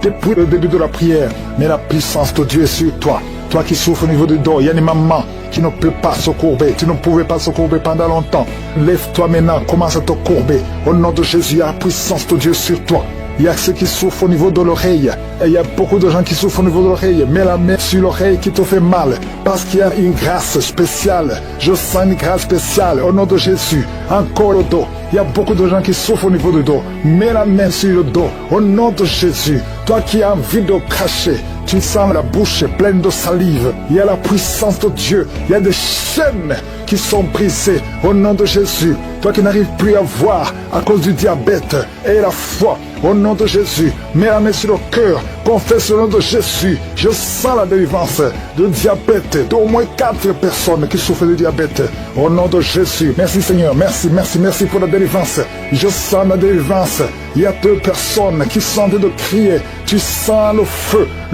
depuis le début de la prière. Mais la puissance de Dieu est sur toi. Toi qui souffres au niveau du dos, il y a des mamans qui ne peuvent pas se courber. Tu ne pouvais pas se courber pendant longtemps. Lève-toi maintenant, commence à te courber. Au nom de Jésus, il y a la puissance de Dieu sur toi. Il y a ceux qui souffrent au niveau de l'oreille. Et il y a beaucoup de gens qui souffrent au niveau de l'oreille. Mets la main sur l'oreille qui te fait mal. Parce qu'il y a une grâce spéciale. Je sens une grâce spéciale au nom de Jésus. Encore le dos. Il y a beaucoup de gens qui souffrent au niveau du dos. Mets la main sur le dos. Au nom de Jésus. Toi qui as envie de cracher. Tu sens la bouche pleine de salive. Il y a la puissance de Dieu. Il y a des chaînes qui sont brisées au nom de Jésus. Toi qui n'arrives plus à voir à cause du diabète et la foi, au nom de Jésus, mets la main sur le cœur, confesse le nom de Jésus. Je sens la délivrance de diabète, d'au moins 4 personnes qui souffrent de diabète. Au nom de Jésus, merci Seigneur, merci pour la délivrance. Je sens la délivrance. Il y a 2 personnes qui sont en train de crier. Tu sens le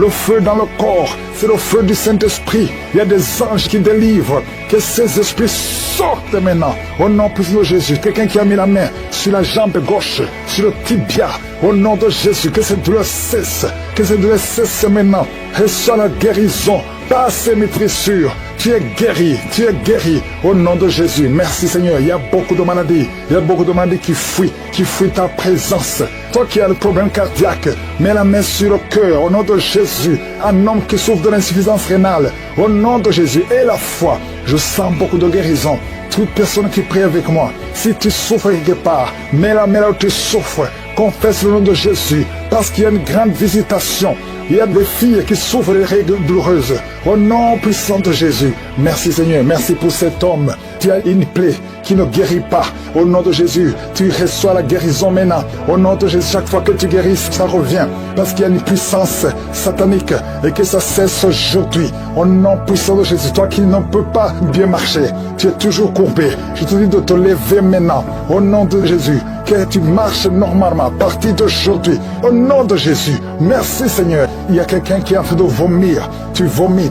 feu dans le corps. C'est le feu du Saint-Esprit. Il y a des anges qui délivrent. Que ces esprits sortent maintenant. Au nom puissant de Jésus. Quelqu'un qui a mis la main sur la jambe gauche, sur le tibia. Au nom de Jésus, que cette douleur cesse. Que cette douleur cesse maintenant. Reçois la guérison. Par ces maîtrissures. Tu es guéri au nom de Jésus. Merci Seigneur. Il y a beaucoup de maladies. Il y a beaucoup de maladies qui fuient ta présence. Toi qui as le problème cardiaque, mets la main sur le cœur au nom de Jésus. Un homme qui souffre de l'insuffisance rénale, au nom de Jésus. Et la foi, je sens beaucoup de guérison. Toute personne qui prie avec moi, si tu souffres quelque part, mets la main là où tu souffres. Confesse le nom de Jésus, parce qu'il y a une grande visitation. Il y a des filles qui souffrent des règles douloureuses. Au nom puissant de Jésus. Merci Seigneur, merci pour cet homme. Tu as une plaie qui ne guérit pas. Au nom de Jésus, tu reçois la guérison maintenant. Au nom de Jésus, chaque fois que tu guéris, ça revient. Parce qu'il y a une puissance satanique et que ça cesse aujourd'hui. Au nom puissant de Jésus, toi qui ne peux pas bien marcher, tu es toujours courbé. Je te dis de te lever maintenant. Au nom de Jésus, que tu marches normalement à partir d'aujourd'hui. Au nom de Jésus, merci Seigneur. Il y a quelqu'un qui est en train de vomir. Tu vomis.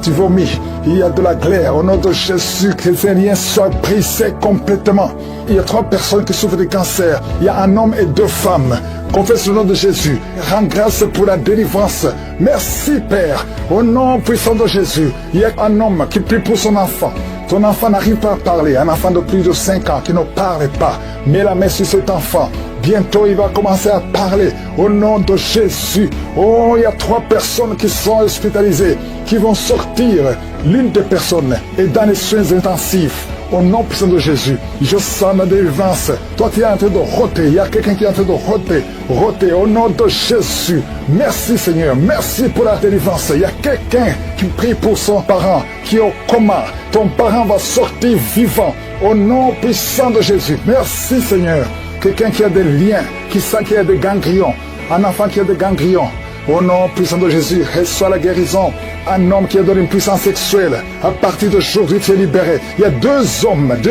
Il y a de la glaire. Au nom de Jésus, que ces liens soient brisés complètement. Il y a 3 personnes qui souffrent de cancer. Il y a un homme et 2 femmes. Confesse le nom de Jésus. Rends grâce pour la délivrance. Merci Père. Au nom puissant de Jésus. Il y a un homme qui prie pour son enfant. Ton enfant n'arrive pas à parler. Un enfant de plus de 5 ans qui ne parle pas. Mets la main sur cet enfant. Bientôt, il va commencer à parler au nom de Jésus. Oh, il y a 3 personnes qui sont hospitalisées, qui vont sortir. L'une des personnes est dans les soins intensifs. Au nom puissant de Jésus, je sens la délivrance. Toi, tu es en train de roter. Il y a quelqu'un qui est en train de roter. Au nom de Jésus. Merci Seigneur. Merci pour la délivrance. Il y a quelqu'un qui prie pour son parent qui est au coma. Ton parent va sortir vivant. Au nom puissant de Jésus. Merci Seigneur. Quelqu'un qui a des liens, qui sent qu'il y a des ganglions. Un enfant qui a des ganglions. Au nom puissant de Jésus, reçois la guérison. Un homme qui a donné une puissance sexuelle. À partir d'aujourd'hui, tu es libéré. Il y a 2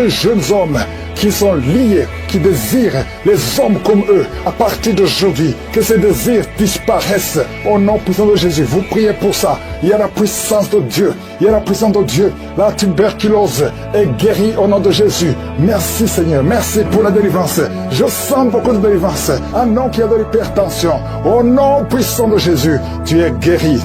jeunes hommes qui sont liés, qui désirent les hommes comme eux. À partir d'aujourd'hui, que ces désirs disparaissent. Au nom puissant de Jésus, vous priez pour ça. Il y a la puissance de Dieu. Il y a la puissance de Dieu. La tuberculose est guérie au nom de Jésus. Merci Seigneur. Merci pour la délivrance. Je sens beaucoup de délivrance. Un homme qui a de l'hypertension. Au nom puissant de Jésus, tu es guéri.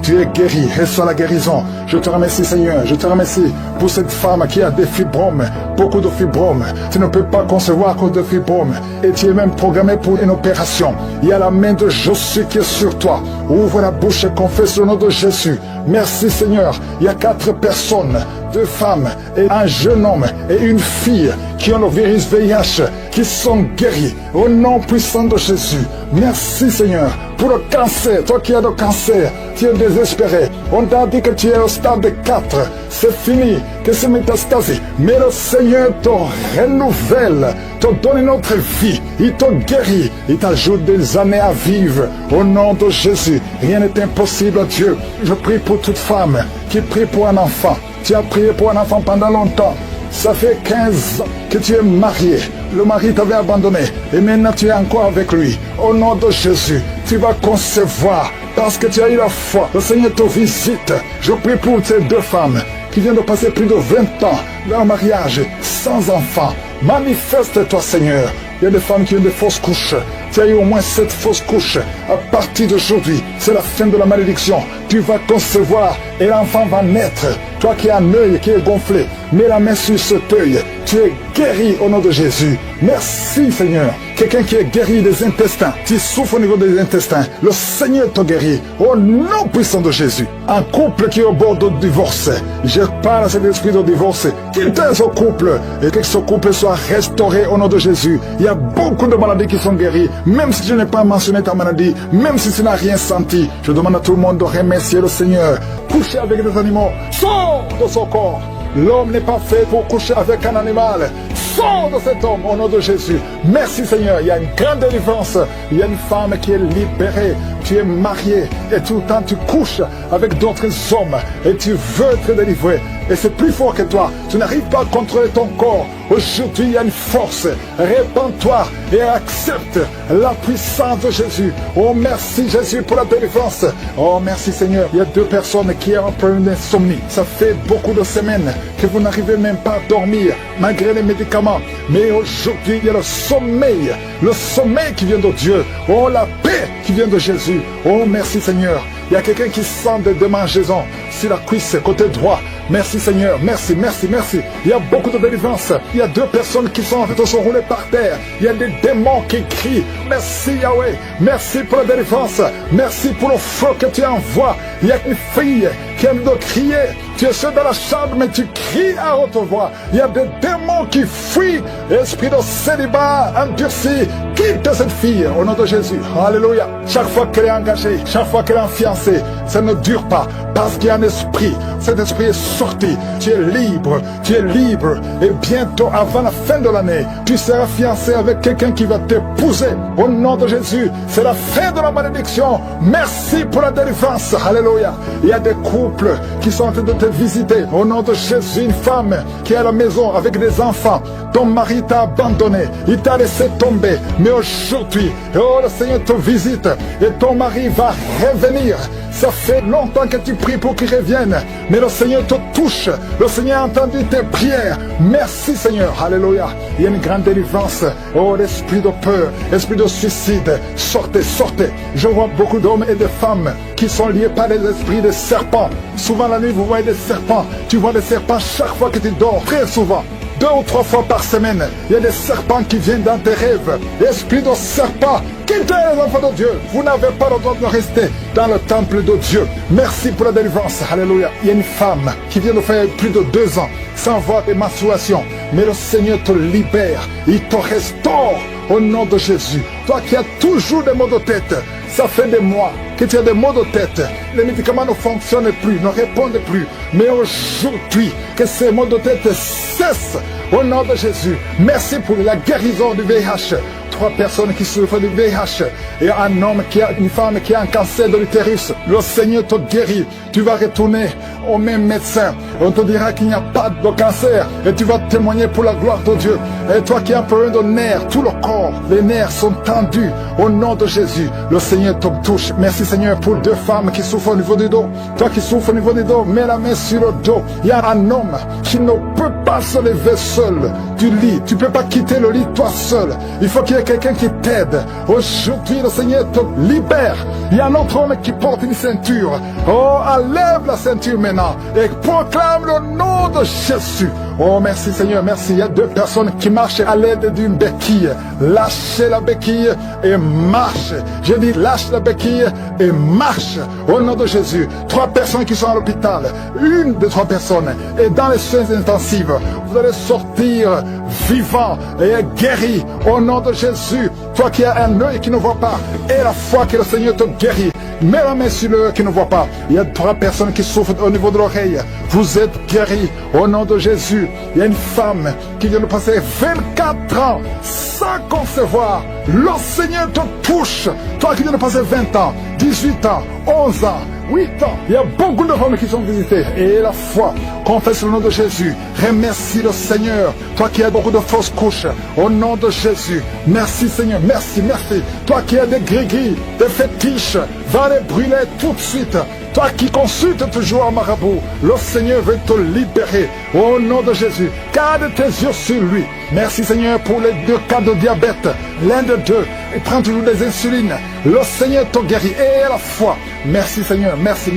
Reçois la guérison. Je te remercie Seigneur. Je te remercie pour cette femme qui a des fibromes. Beaucoup de fibromes. Tu ne peux pas concevoir à cause de fibromes. Et tu es même programmé pour une opération. Il y a la main de Jésus qui est sur toi. Ouvre la bouche et confesse le nom de Jésus. Merci Seigneur. Il y a 4 personnes, 2 femmes et un jeune homme et une fille qui ont le virus VIH, qui sont guéris au nom puissant de Jésus. Merci Seigneur pour le cancer. Toi qui as le cancer, tu es désespéré. On t'a dit que tu es au stade 4. C'est fini, que c'est métastasé. Mais le Seigneur te renouvelle, te donne une autre vie. Il te guérit. Il t'ajoute des années à vivre. Au nom de Jésus, rien n'est impossible à Dieu. Je prie pour toute femme qui prie pour un enfant. Tu as prié pour un enfant pendant longtemps. Ça fait 15 ans que tu es marié. Le mari t'avait abandonné. Et maintenant tu es encore avec lui. Au nom de Jésus, tu vas concevoir. Parce que tu as eu la foi. Le Seigneur te visite. Je prie pour ces 2 femmes qui viennent de passer plus de 20 ans dans le mariage sans enfant. Manifeste-toi Seigneur. Il y a des femmes qui ont des fausses couches. tu as eu au moins 7 fausses couches. À partir d'aujourd'hui, c'est la fin de la malédiction. Tu vas concevoir et l'enfant va naître. Toi qui as un œil qui est gonflé, mets la main sur cet œil. Tu es guéri au nom de Jésus. Merci Seigneur. Quelqu'un qui est guéri des intestins, tu souffres au niveau des intestins, le Seigneur te guérit au nom puissant de Jésus. Un couple qui est au bord de divorce, je parle à cet esprit de divorce, quitte ce couple et que ce couple soit restauré au nom de Jésus. Il y a beaucoup de maladies qui sont guéries, même si je n'ai pas mentionné ta maladie, même si tu n'as rien senti. Je demande à tout le monde de remercier le Seigneur. Coucher avec des animaux, sors de son corps. L'homme n'est pas fait pour coucher avec un animal. Sors de cet homme au nom de Jésus. Merci Seigneur, il y a une grande délivrance. Il y a une femme qui est libérée. Tu es marié et tout le temps tu couches avec d'autres hommes et tu veux être délivré. Et c'est plus fort que toi. Tu n'arrives pas à contrôler ton corps. Aujourd'hui, il y a une force. Répands-toi et accepte la puissance de Jésus. Oh, merci Jésus pour la délivrance. Oh, merci Seigneur. Il y a 2 personnes qui ont un problème d'insomnie. Ça fait beaucoup de semaines que vous n'arrivez même pas à dormir, malgré les médicaments. Mais aujourd'hui, il y a le sommeil qui vient de Dieu. Oh, la paix qui vient de Jésus. Oh, merci Seigneur. Il y a quelqu'un qui sent des démangeaisons sur la cuisse, côté droit. Merci Seigneur, merci, merci, merci. Il y a beaucoup de délivrance. Il y a 2 personnes qui sont en fait sont roulées par terre. Il y a des démons qui crient. Merci Yahweh, merci pour la délivrance. Merci pour le feu que tu envoies. Il y a une fille qui aime de crier. Tu es seul dans la chambre, mais tu cries à haute voix. Il y a des démons qui fuient. Esprit de célibat endurci, quitte cette fille au nom de Jésus. Alléluia. Chaque fois qu'elle est engagée, chaque fois qu'elle est fiancée, ça ne dure pas parce qu'il y a un esprit. Cet esprit est sorti. Tu es libre. Tu es libre. Et bientôt, avant la fin de l'année, tu seras fiancé avec quelqu'un qui va t'épouser. Au nom de Jésus, c'est la fin de la malédiction. Merci pour la délivrance. Alléluia. Il y a des couples qui sont en train de te visiter. Au nom de Jésus, une femme qui est à la maison avec des enfants. Ton mari t'a abandonné. Il t'a laissé tomber. Mais aujourd'hui, oh, le Seigneur te visite. Et ton mari va revenir. Ça fait longtemps que tu pries pour qu'il revienne. Mais le Seigneur te touche. Le Seigneur a entendu tes prières. Merci Seigneur. Alléluia. Il y a une grande délivrance. Oh, l'esprit de peur, l'esprit de suicide. Sortez, sortez. Je vois beaucoup d'hommes et de femmes qui sont liés par les esprits de serpents. Souvent la nuit, vous voyez des serpents. Tu vois des serpents chaque fois que tu dors. Très souvent. 2 ou 3 fois par semaine, il y a des serpents qui viennent dans tes rêves. Esprit de serpent, quittez les enfants de Dieu. Vous n'avez pas le droit de rester dans le temple de Dieu. Merci pour la délivrance. Alléluia. Il y a une femme qui vient de faire plus de 2 ans sans voir des menstruations. Mais le Seigneur te libère. Il te restaure au nom de Jésus. Toi qui as toujours des maux de tête, ça fait des mois que tu as des maux de tête. Les médicaments ne fonctionnent plus, ne répondent plus. Mais aujourd'hui, que ces maux de tête cessent au nom de Jésus. Merci pour la guérison du VIH. 3 personnes qui souffrent du VIH et un homme qui a une femme qui a un cancer de l'utérus. Le Seigneur te guérit. Tu vas retourner au même médecin. On te dira qu'il n'y a pas de cancer et tu vas témoigner pour la gloire de Dieu. Et toi qui as un problème de nerfs, tout le corps, les nerfs sont tendus au nom de Jésus. Le Seigneur te touche. Merci Seigneur pour 2 femmes qui souffrent au niveau du dos. Toi qui souffres au niveau du dos, mets la main sur le dos. Il y a un homme qui ne peut pas se lever seul du lit. Tu ne peux pas quitter le lit toi seul. Il faut qu'il y ait quelqu'un qui t'aide. Aujourd'hui, le Seigneur te libère. Il y a un autre homme qui porte une ceinture. Oh, enlève la ceinture maintenant et proclame le nom de Jésus. Oh, merci Seigneur, merci. Il y a 2 personnes qui marchent à l'aide d'une béquille. Lâchez la béquille et marche. Je dis lâche la béquille et marche. Au nom de Jésus. 3 personnes qui sont à l'hôpital. Une des 3 personnes est dans les soins intensifs. Vous allez sortir vivant et guéri au nom de Jésus. Toi qui as un œil qui ne voit pas et la foi que le Seigneur te guérit. Mets la main sur l'œil qui ne voit pas. Il y a 3 personnes qui souffrent au niveau de l'oreille. Vous êtes guéris au nom de Jésus. Il y a une femme qui vient de passer 24 ans sans concevoir. Le Seigneur te touche. Toi qui viens de passer 20 ans, 18 ans, 11 ans, 8 ans. Il y a beaucoup de femmes qui sont visitées. Et la foi, confesse le nom de Jésus. Remercie le Seigneur. Toi qui as beaucoup de fausses couches, au nom de Jésus. Merci Seigneur, merci, merci. Toi qui as des gris-gris, des fétiches, va les brûler tout de suite. Toi qui consultes toujours un marabout, le Seigneur veut te libérer. Au nom de Jésus, garde tes yeux sur lui. Merci Seigneur pour les 2 cas de diabète. L'un de deux, il prend toujours des insulines. Le Seigneur te guérit et la foi. Merci Seigneur, merci.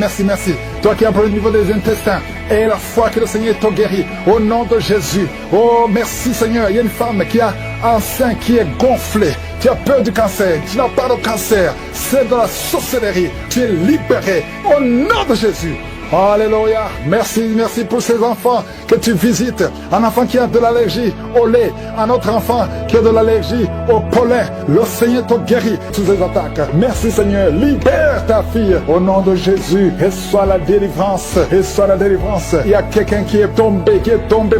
Toi qui as un problème au niveau des intestins, et la foi que le Seigneur te guérit. Au nom de Jésus. Oh merci Seigneur, il y a une femme qui a un sein qui est gonflé. Tu as peur du cancer, tu n'as pas de cancer, c'est de la sorcellerie, tu es libéré au nom de Jésus. Alléluia, merci pour ces enfants que tu visites. Un enfant qui a de l'allergie au lait, un autre enfant qui a de l'allergie au pollen. Le Seigneur te guérit sous ces attaques. Merci Seigneur, libère ta fille au nom de Jésus. Reçois la délivrance, reçois la délivrance. Il y a quelqu'un qui est tombé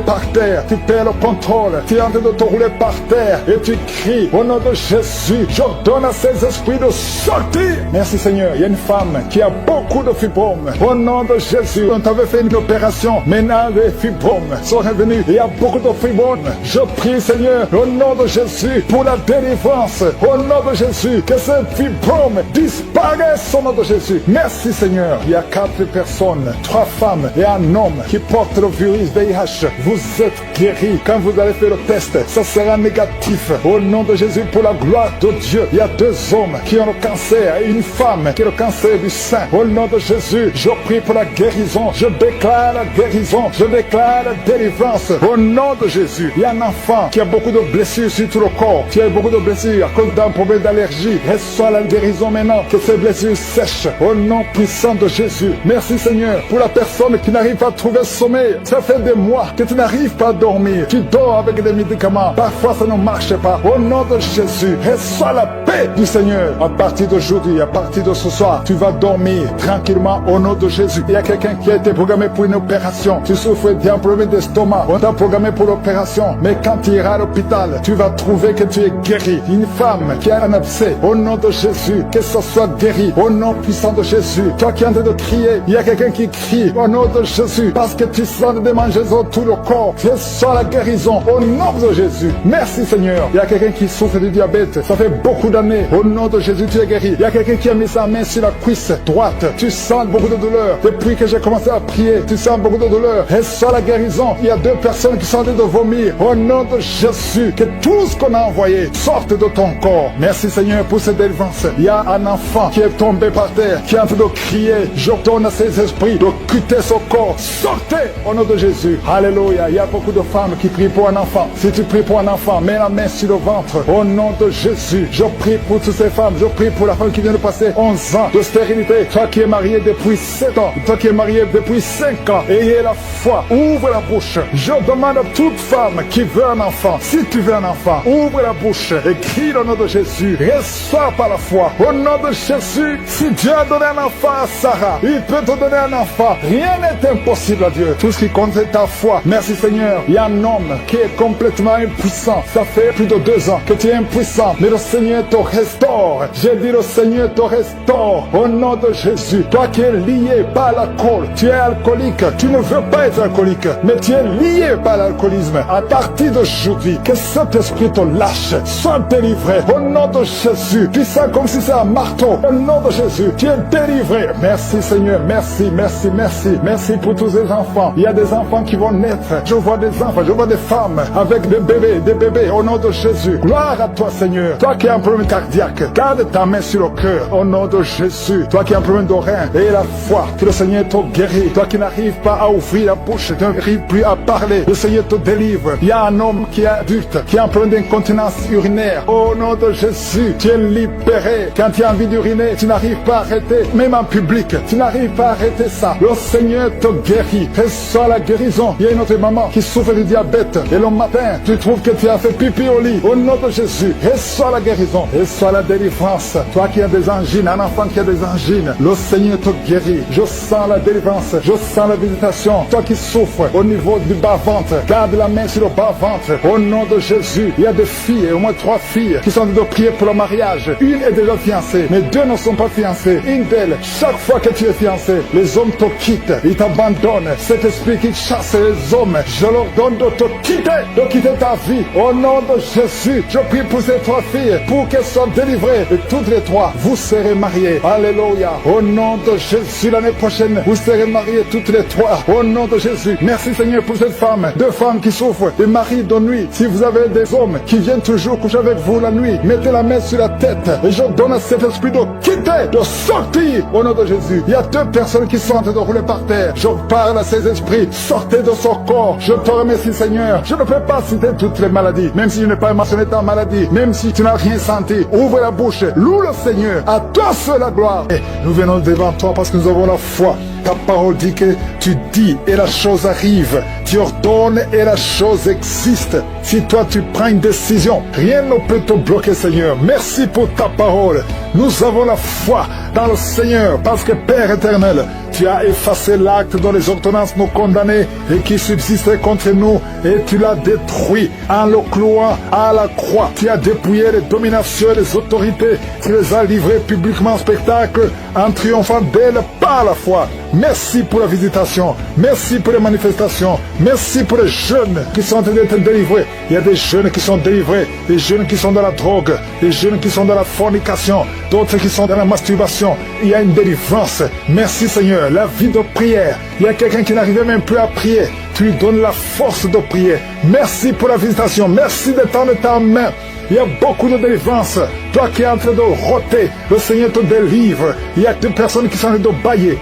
par terre. Tu perds le contrôle, tu es en train de te rouler par terre et tu cries au nom de Jésus. Je donne à ces esprits de sortir. Merci Seigneur, il y a une femme qui a beaucoup de fibromes. Au nom de Jésus, on t'avait fait une opération, maintenant les fibromes sont revenus. Il y a beaucoup de fibromes. Je prie Seigneur, au nom de Jésus, pour la délivrance. Au nom de Jésus, que ces fibromes disparaissent au nom de Jésus. Merci Seigneur. Il y a 4 personnes, 3 femmes et un homme qui portent le virus VIH. Vous êtes guéris. Quand vous allez faire le test, ça sera négatif. Au nom de Jésus, pour la gloire de Dieu, il y a 2 hommes qui ont le cancer et une femme qui a le cancer du sein. Au nom de Jésus, je prie pour la guérison, je déclare la guérison, je déclare la délivrance au nom de Jésus. Il y a un enfant qui a beaucoup de blessures sur tout le corps, qui a beaucoup de blessures à cause d'un problème d'allergie. Reçois la guérison maintenant, que ces blessures sèchent au nom puissant de Jésus. Merci Seigneur pour la personne qui n'arrive pas à trouver sommeil. Ça fait des mois que tu n'arrives pas à dormir, tu dors avec des médicaments, parfois ça ne marche pas. Au nom de Jésus, reçois la paix du Seigneur. À partir d'aujourd'hui, à partir de ce soir, tu vas dormir tranquillement au nom de Jésus. Il y a quelqu'un qui a été programmé pour une opération. Tu souffres d'un problème d'estomac. On t'a programmé pour l'opération. Mais quand tu iras à l'hôpital, tu vas trouver que tu es guéri. Une femme qui a un abcès, au nom de Jésus, que ce soit guéri. Au nom puissant de Jésus. Toi qui es en train de crier, il y a quelqu'un qui crie au nom de Jésus. Parce que tu sens des démangeaisons tout le corps. Tu sens la guérison au nom de Jésus. Merci Seigneur. Il y a quelqu'un qui souffre du diabète. Ça fait beaucoup d'années. Au nom de Jésus, tu es guéri. Il y a quelqu'un qui a mis sa main sur la cuisse droite. Tu sens beaucoup de douleur. Depuis que j'ai commencé à prier, tu sens beaucoup de douleur. Reçois la guérison. Il y a 2 personnes qui sont en train de vomir. Au nom de Jésus, que tout ce qu'on a envoyé sorte de ton corps. Merci Seigneur pour cette délivrance. Il y a un enfant qui est tombé par terre, qui est en train de crier. Je donne à ces esprits de quitter son corps. Sortez au nom de Jésus. Alléluia. Il y a beaucoup de femmes qui prient pour un enfant. Si tu pries pour un enfant, mets la main sur le ventre. Au nom de Jésus, je prie pour toutes ces femmes. Je prie pour la femme qui vient de passer 11 ans de stérilité. Toi qui es marié depuis 7 ans. Toi qui es marié depuis 5 ans. Ayez la foi. Ouvre la bouche. Je demande à toute femme qui veut un enfant. Si tu veux un enfant, ouvre la bouche et crie le nom de Jésus. Reçois par la foi. Au nom de Jésus, si Dieu a donné un enfant à Sarah, il peut te donner un enfant. Rien n'est impossible à Dieu. Tout ce qui compte c'est ta foi. Merci Seigneur. Il y a un homme qui est complètement impuissant. Ça fait plus de 2 ans que tu es impuissant. Mais le Seigneur te restaure. J'ai dit le Seigneur te restaure. Au nom de Jésus. Toi qui es lié par l'alcool, tu es alcoolique. Tu ne veux pas être alcoolique, mais tu es lié par l'alcoolisme. À partir d'aujourd'hui, que cet esprit te lâche. Sois délivré. Au nom de Jésus. Tu sens comme si c'est un marteau. Au nom de Jésus, tu es délivré. Merci Seigneur. Merci pour tous ces enfants. Il y a des enfants qui vont naître. Je vois des enfants, je vois des femmes avec des bébés. Au nom de Jésus. Gloire à toi Seigneur. Toi qui as un problème cardiaque, garde ta main sur le cœur. Au nom de Jésus. Toi qui as un problème de rein, et la foi que le Seigneur te guérit. Toi qui n'arrives pas à ouvrir la bouche, tu n'arrives plus à parler. Le Seigneur te délivre. Il y a un homme qui est adulte, qui a un problème d'incontinence urinaire. Au nom de Jésus, tu es libéré. Quand tu as envie d'uriner, tu n'arrives pas à arrêter. Même en public, tu n'arrives pas à arrêter ça. Le Seigneur te guérit. Reçois la guérison. Il y a une autre maman qui souffre du diabète. Et le matin, tu trouves que tu as fait pipi au lit. Au nom de Jésus, reçois la guérison. Reçois la délivrance. Toi qui as des angines, un enfant qui a des angines, le Seigneur te guérit. Je sens la délivrance. Je sens la visitation. Toi qui souffres au niveau du bas-ventre, garde la main sur le bas-ventre. Au nom de Jésus, il y a des filles, au moins 3 filles, qui sont en train de prier pour le mariage. Une est déjà fiancée, mais 2 ne sont pas fiancés, une d'elles, chaque fois que tu es fiancé, les hommes te quittent, ils t'abandonnent. Cet esprit qui chasse les hommes, je leur donne de te quitter ta vie. Au nom de Jésus, je prie pour ces trois filles, pour qu'elles soient délivrées. Et toutes les trois, vous serez mariées. Alléluia. Au nom de Jésus, l'année prochaine, vous serez mariées toutes les trois. Au nom de Jésus. Merci Seigneur pour cette femme. Deux femmes qui souffrent des maris de nuit. Si vous avez des hommes qui viennent toujours coucher avec vous la nuit, mettez la main sur la tête. Et je donne à cet esprit de quitter, de sortir. Au nom de Jésus. Il y a deux personnes qui sont en train de rouler par terre. Je parle à ces esprits. Sortez de son corps. Je te remercie Seigneur. Je ne peux pas citer toutes les maladies. Même si je n'ai pas mentionné ta maladie. Même si tu n'as rien senti. Ouvre la bouche. Loue le Seigneur. À toi seul la gloire. Et nous venons devant toi parce que nous avons la foi. Ta parole dit que tu dis et la chose arrive. Tu ordonnes et la chose existe. Si toi tu prends une décision, rien ne peut te bloquer Seigneur. Merci pour ta parole. Nous avons la foi dans le Seigneur parce que Père éternel, tu as effacé l'acte dont les ordonnances nous condamnaient et qui subsistait contre nous et tu l'as détruit en le clouant à la croix. Tu as dépouillé les dominations et les autorités. Tu les as livrées publiquement en spectacle en triomphant d'elles par la foi. Merci pour la visitation. Merci pour les manifestations. Merci pour les jeunes qui sont en train d'être délivrés. Il y a des jeunes qui sont délivrés, des jeunes qui sont dans la drogue, des jeunes qui sont dans la fornication, d'autres qui sont dans la masturbation. Il y a une délivrance. Merci Seigneur. La vie de prière. Il y a quelqu'un qui n'arrivait même plus à prier. Tu lui donnes la force de prier. Merci pour la visitation. Merci de tendre ta main. Il y a beaucoup de délivrance. Toi qui es en train de roter, le Seigneur te délivre. Il y a des personnes qui sont en train de bailler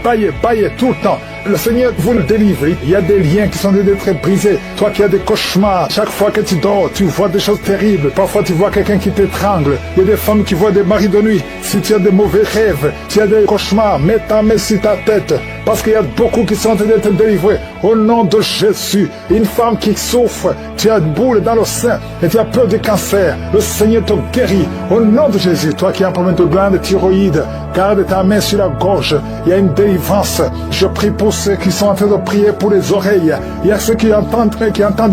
tout le temps. Le Seigneur vous le délivre. Il y a des liens qui sont en train d'être brisés. Toi qui as des cauchemars, chaque fois que tu dors, tu vois des choses terribles. Parfois tu vois quelqu'un qui t'étrangle. Il y a des femmes qui voient des maris de nuit. Si tu as des mauvais rêves, tu as des cauchemars, mets ta main sur ta tête. Parce qu'il y a beaucoup qui sont en train d'être délivrés. Au nom de Jésus, une femme qui souffre, tu as une boule dans le sein et tu as peur du cancer. Le Seigneur te guérit. Au nom de Jésus, toi qui as un problème de glande thyroïde, garde ta main sur la gorge. Il y a une délivrance. Je prie pour ceux qui sont en train de prier pour les oreilles. Il y a ceux qui entendent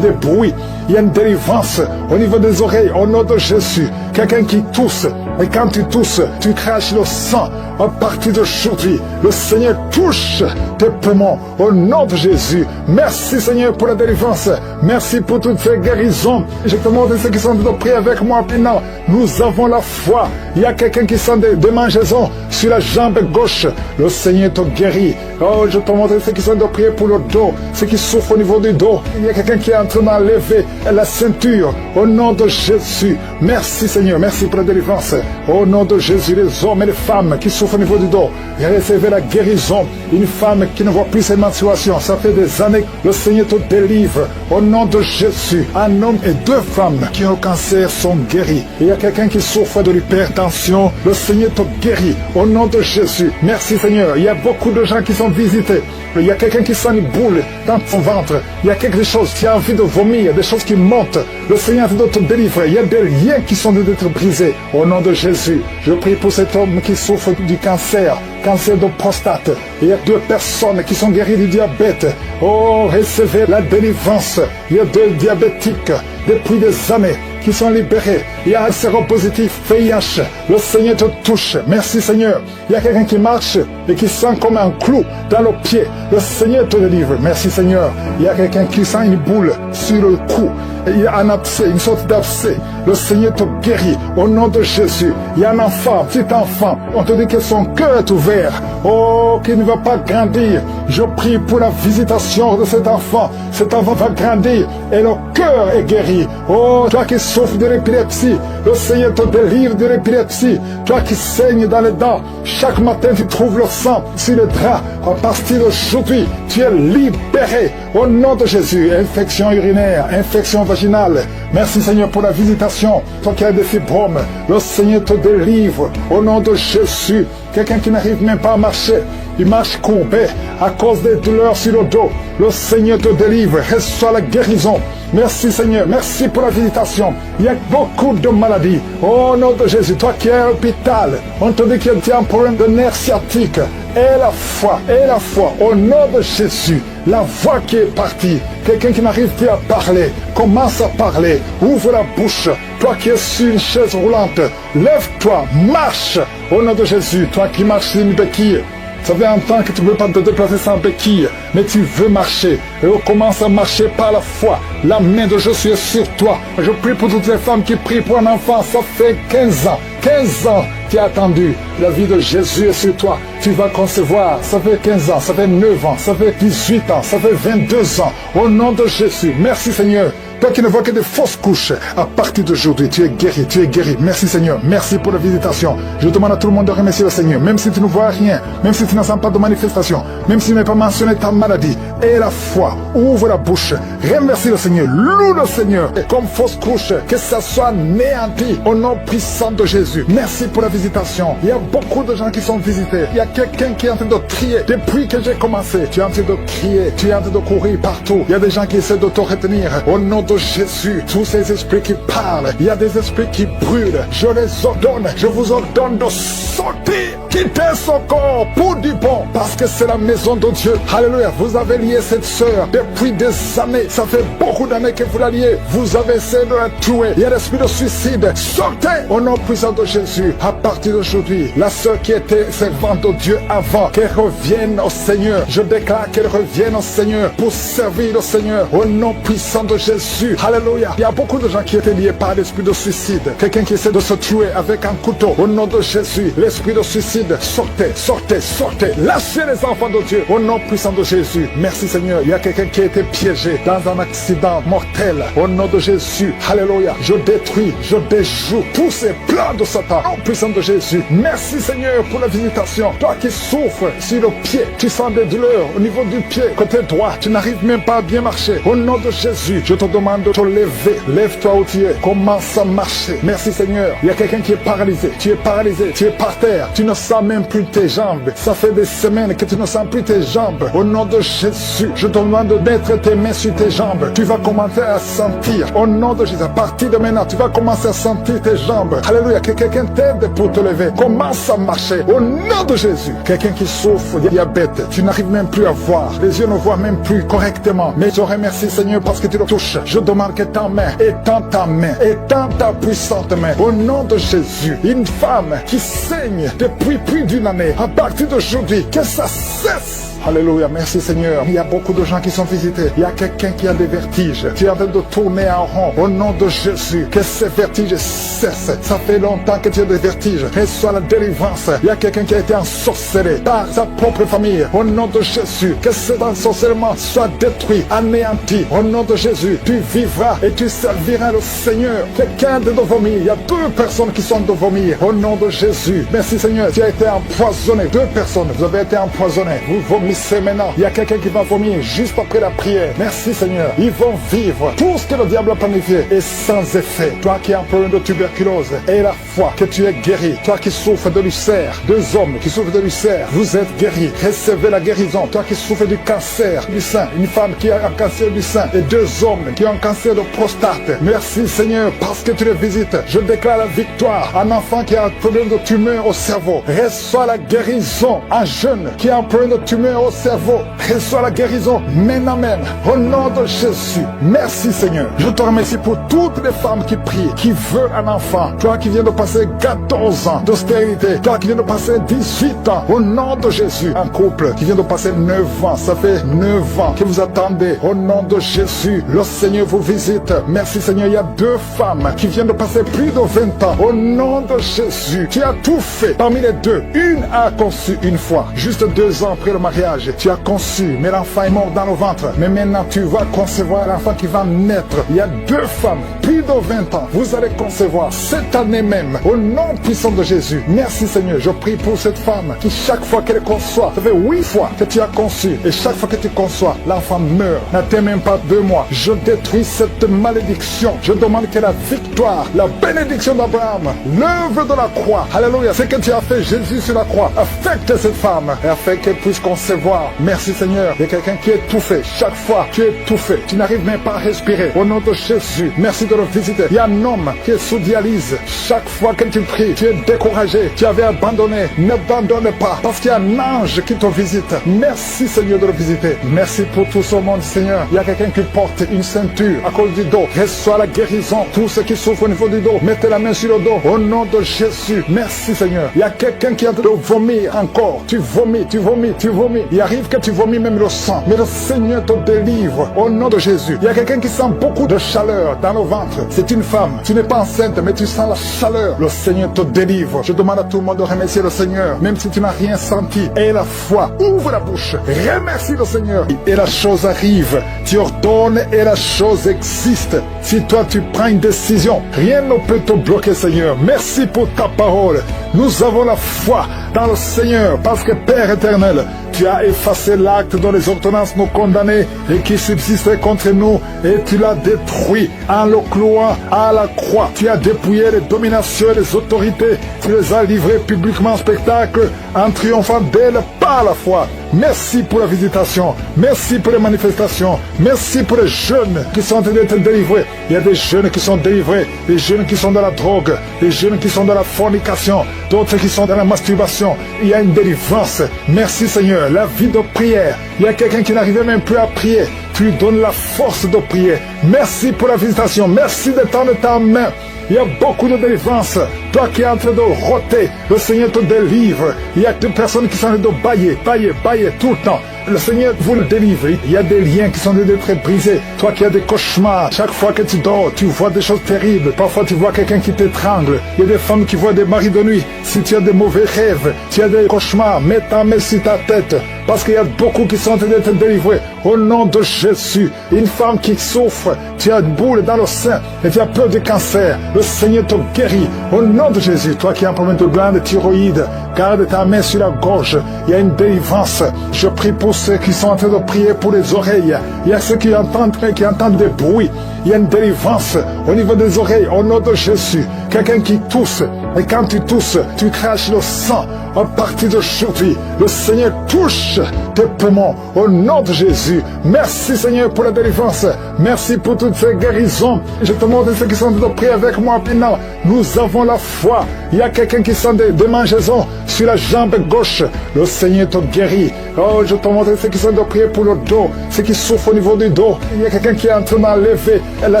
des bruits. Il y a une délivrance au niveau des oreilles. Au nom de Jésus, quelqu'un qui tousse. Et quand tu tousses, tu craches le sang. À partir d'aujourd'hui, le Seigneur touche tes poumons. Au nom de Jésus. Merci Seigneur pour la délivrance. Merci pour toutes ces guérisons. Je te montre ceux qui sont en train de prier avec moi maintenant. Nous avons la foi. Il y a quelqu'un qui sent des démangeaisons sur la jambe gauche. Le Seigneur te guérit. Oh, je te montre ceux qui sont en train de prier pour le dos. Ceux qui souffrent au niveau du dos. Il y a quelqu'un qui est en train d'enlever la ceinture. Au nom de Jésus. Merci Seigneur. Merci pour la délivrance. Au nom de Jésus, les hommes et les femmes qui souffrent au niveau du dos, recevez la guérison. Une femme qui ne voit plus ses menstruations, ça fait des années, le Seigneur te délivre. Au nom de Jésus, un homme et deux femmes qui ont le cancer sont guéris. Il y a quelqu'un qui souffre de l'hypertension, le Seigneur te guérit. Au nom de Jésus, merci Seigneur. Il y a beaucoup de gens qui sont visités. Il y a quelqu'un qui sent une boule dans son ventre. Il y a quelque chose qui a envie de vomir, des choses qui montent. Le Seigneur doit te délivrer. Il y a des liens qui sont d'être brisés. Au nom de Jésus, je prie pour cet homme qui souffre du cancer de prostate. Il y a deux personnes qui sont guéries du diabète. Oh, recevez la délivrance. Il y a deux diabétiques depuis des années qui sont libérés. Il y a un séropositif VIH. Le Seigneur te touche. Merci Seigneur. Il y a quelqu'un qui marche et qui sent comme un clou dans le pied. Le Seigneur te délivre. Merci Seigneur. Il y a quelqu'un qui sent une boule sur le cou. Il y a un abcès, une sorte d'abcès. Le Seigneur te guérit. Au nom de Jésus. Il y a un enfant, petit enfant. On te dit que son cœur est ouvert. Oh, qu'il ne va pas grandir. Je prie pour la visitation de cet enfant. Cet enfant va grandir et le cœur est guéri. Oh, toi qui souffres de l'épilepsie, le Seigneur te délivre de l'épilepsie. Toi qui saignes dans les dents, chaque matin tu trouves le sang sur le drap. À partir d'aujourd'hui, tu es libéré. Au nom de Jésus, infection urinaire, infection vaginale. Merci Seigneur pour la visitation. Toi qui as des fibromes, le Seigneur te délivre. Au nom de Jésus, quelqu'un qui n'arrive même pas à marcher. il marche courbé à cause des douleurs sur le dos. Le Seigneur te délivre, reçois la guérison. Merci Seigneur, merci pour la visitation. Il y a beaucoup de maladies. Au nom de Jésus, toi qui es à l'hôpital, on te dit que tu as un problème de nerf sciatique. Et la foi, au nom de Jésus, la voix qui est partie, quelqu'un qui n'arrive plus à parler, commence à parler, ouvre la bouche, toi qui es sur une chaise roulante, lève-toi, marche, au nom de Jésus, toi qui marches sur une béquille. Ça fait un temps que tu ne veux pas te déplacer sans béquille, mais tu veux marcher. Et on commence à marcher par la foi. La main de Jésus est sur toi. Je prie pour toutes les femmes qui prient pour un enfant. Ça fait 15 ans. 15 ans tu as attendu. La vie de Jésus est sur toi. Tu vas concevoir. Ça fait 15 ans, ça fait 9 ans, ça fait 18 ans, ça fait 22 ans. Au nom de Jésus, merci Seigneur. Toi qui ne vois que des fausses couches, à partir d'aujourd'hui, tu es guéri, tu es guéri. Merci Seigneur, merci pour la visitation. Je demande à tout le monde de remercier le Seigneur, même si tu ne vois rien, même si tu n'en sens pas de manifestation, même si tu n'as pas mentionné ta maladie. Et la foi, ouvre la bouche, remercie le Seigneur, loue le Seigneur. Et comme fausse couche, que ça soit néanti au nom puissant de Jésus. Merci pour la visitation. Il y a beaucoup de gens qui sont visités. Il y a quelqu'un qui est en train de crier. Depuis que j'ai commencé, tu es en train de crier, tu es en train de courir partout. Il y a des gens qui essaient de te retenir. Au nom de Jésus, tous ces esprits qui parlent, il y a des esprits qui brûlent. Je les ordonne, je vous ordonne de sortir, quitter son corps pour du bon, parce que c'est la maison de Dieu. Alléluia, vous avez lié cette sœur depuis des années. Ça fait beaucoup d'années que vous la liez. Vous avez essayé de la tuer. Il y a l'esprit de suicide. Sortez au nom puissant de Jésus. À partir d'aujourd'hui, la sœur qui était servante de Dieu avant, qu'elle revienne au Seigneur. Je déclare qu'elle revienne au Seigneur pour servir le Seigneur au nom puissant de Jésus. Alléluia. Il y a beaucoup de gens qui étaient liés par l'esprit de suicide. Quelqu'un qui essaie de se tuer avec un couteau. Au nom de Jésus, l'esprit de suicide, sortez, sortez, sortez. Lâchez les enfants de Dieu au nom puissant de Jésus. Merci Seigneur. Il y a quelqu'un qui a été piégé dans un accident mortel. Au nom de Jésus. Alléluia. Je détruis, je déjoue tous ces plans de Satan. Au nom puissant de Jésus. Merci Seigneur pour la visitation. Toi qui souffres sur le pied, tu sens des douleurs au niveau du pied. Côté droit, tu n'arrives même pas à bien marcher. Au nom de Jésus, je te demande de te lever. Lève-toi où tu es. Commence à marcher. Merci Seigneur. Il y a quelqu'un qui est paralysé. Tu es paralysé. Tu es par terre. Tu ne sens même plus tes jambes. Ça fait des semaines que tu ne sens plus tes jambes. Au nom de Jésus, je te demande de mettre tes mains sur tes jambes. Tu vas commencer à sentir. Au nom de Jésus, à partir de maintenant, tu vas commencer à sentir tes jambes. Alléluia. Que quelqu'un t'aide pour te lever. Commence à marcher. Au nom de Jésus. Quelqu'un qui souffre de diabète. Tu n'arrives même plus à voir. Les yeux ne voient même plus correctement. Mais je remercie Seigneur parce que tu le touches. Je demande que ta main, étends ta main, étends ta puissante main. Au nom de Jésus, une femme qui saigne depuis plus d'une année, à partir d'aujourd'hui, que ça cesse. Alléluia, merci Seigneur. Il y a beaucoup de gens qui sont visités. Il y a quelqu'un qui a des vertiges. Tu es en train de tourner en rond. Au nom de Jésus, que ces vertiges cessent. Ça fait longtemps que tu as des vertiges. Reçois la délivrance. Il y a quelqu'un qui a été ensorcelé par sa propre famille. Au nom de Jésus, que cet ensorcellement soit détruit, anéanti. Au nom de Jésus, tu vivras et tu serviras le Seigneur. Quelqu'un de vomir. Il y a 2 personnes qui sont de vomir. Au nom de Jésus, merci Seigneur. Tu as été empoisonné. 2 personnes, vous avez été empoisonnés. Vous vomissez maintenant. Il y a quelqu'un qui va vomir juste après la prière. Merci Seigneur. Ils vont vivre. Tout ce que le diable a planifié est sans effet. Toi qui as un problème de tuberculose, et la foi que tu es guéri. Toi qui souffres de l'ulcère, 2 hommes qui souffrent de l'ulcère, vous êtes guéris. Recevez la guérison. Toi qui souffres du cancer du sein, une femme qui a un cancer du sein, et 2 hommes qui ont un cancer de prostate. Merci Seigneur parce que tu les visites. Je déclare la victoire. Un enfant qui a un problème de tumeur au cerveau, reçoit la guérison. Un jeune qui a un problème de tumeur au cerveau, reçois la guérison maintenant même au nom de Jésus. Merci Seigneur. Je te remercie pour toutes les femmes qui prient, qui veulent un enfant. Toi qui viens de passer 14 ans d'austérité, toi qui viens de passer 18 ans, au nom de Jésus. Un couple qui vient de passer 9 ans, ça fait 9 ans que vous attendez. Au nom de Jésus, le Seigneur vous visite. Merci Seigneur. Il y a 2 femmes qui viennent de passer plus de 20 ans. Au nom de Jésus, tu as tout fait. Parmi les 2, une a conçu une fois, juste 2 ans après le mariage. mariage. Tu as conçu, mais l'enfant est mort dans le ventre. Mais maintenant, tu vas concevoir l'enfant qui va naître. Il y a 2 femmes, plus de 20 ans. Vous allez concevoir cette année même, au nom puissant de Jésus. Merci Seigneur, je prie pour cette femme qui chaque fois qu'elle conçoit, ça fait 8 fois que tu as conçu, et chaque fois que tu conçois, l'enfant meurt. N'attends même pas 2 mois. Je détruis cette malédiction. Je demande que la victoire, la bénédiction d'Abraham, l'œuvre de la croix, alléluia, ce que tu as fait Jésus sur la croix, affecte cette femme et afin qu'elle puisse concevoir. Merci Seigneur. Il y a quelqu'un qui est étouffé. Chaque fois tu es étouffé, tu n'arrives même pas à respirer. Au nom de Jésus, merci de le visiter. Il y a un homme qui est sous dialyse. Chaque fois que tu pries, tu es découragé, tu avais abandonné. N'abandonne pas, parce qu'il y a un ange qui te visite. Merci Seigneur de le visiter. Merci pour tout ce monde Seigneur. Il y a quelqu'un qui porte une ceinture à cause du dos. Reçois la guérison. Tous ceux qui souffrent au niveau du dos, mettez la main sur le dos. Au nom de Jésus, merci Seigneur. Il y a quelqu'un qui est en train de vomir encore. Tu vomis, tu vomis, tu vomis. Il arrive que tu vomis même le sang. Mais le Seigneur te délivre. Au nom de Jésus. Il y a quelqu'un qui sent beaucoup de chaleur dans le ventre. C'est une femme. Tu n'es pas enceinte, mais tu sens la chaleur. Le Seigneur te délivre. Je demande à tout le monde de remercier le Seigneur. Même si tu n'as rien senti. Aie la foi. Ouvre la bouche. Remercie le Seigneur. Et la chose arrive. Tu ordonnes et la chose existe. Si toi tu prends une décision, rien ne peut te bloquer Seigneur. Merci pour ta parole. Nous avons la foi dans le Seigneur parce que Père éternel, tu as effacé l'acte dont les ordonnances nous condamnaient et qui subsistait contre nous et tu l'as détruit en le clouant à la croix. Tu as dépouillé les dominations et les autorités. Tu les as livrées publiquement en spectacle en triomphant d'elles par la foi. Merci pour la visitation. Merci pour les manifestations. Merci pour les jeunes qui sont en train d'être délivrés. Il y a des jeunes qui sont délivrés, des jeunes qui sont dans la drogue, des jeunes qui sont dans la fornication, d'autres qui sont dans la masturbation. Il y a une délivrance. Merci Seigneur. La vie de prière. Il y a quelqu'un qui n'arrivait même plus à prier. Tu lui donnes la force de prier. Merci pour la visitation. Merci de tendre ta main. Il y a beaucoup de délivrance. Toi qui es en train de roter, le Seigneur te délivre. Il y a des personnes qui sont en train de bailler tout le temps. Le Seigneur vous le délivre. Il y a des liens qui sont en train d'être brisés. Toi qui as des cauchemars, chaque fois que tu dors, tu vois des choses terribles. Parfois tu vois quelqu'un qui t'étrangle. Il y a des femmes qui voient des maris de nuit. Si tu as des mauvais rêves, tu as des cauchemars, mets ta main sur ta tête. Parce qu'il y a beaucoup qui sont en train d'être délivrés. Au nom de Jésus, une femme qui souffre, tu as une boule dans le sein et tu as peur du cancer. Le Seigneur te guérit. Au nom de Jésus, toi qui as un problème de glande thyroïde, garde ta main sur la gorge. Il y a une délivrance. Je prie pour ceux qui sont en train de prier pour les oreilles. Il y a ceux qui entendent des bruits. Il y a une délivrance au niveau des oreilles. Au nom de Jésus, quelqu'un qui tousse. Et quand tu tousses, tu craches le sang. À partir d'aujourd'hui, le Seigneur touche tes poumons. Au nom de Jésus. Merci Seigneur pour la délivrance. Merci pour toutes ces guérisons. Je te montre ceux qui sont en train de prier avec moi maintenant. Nous avons la foi. Il y a quelqu'un qui sent des démangeaisons sur la jambe gauche. Le Seigneur te guérit. Oh, je te montre ceux qui sont en train de prier pour le dos. Ceux qui souffrent au niveau du dos. Il y a quelqu'un qui est en train d'enlever la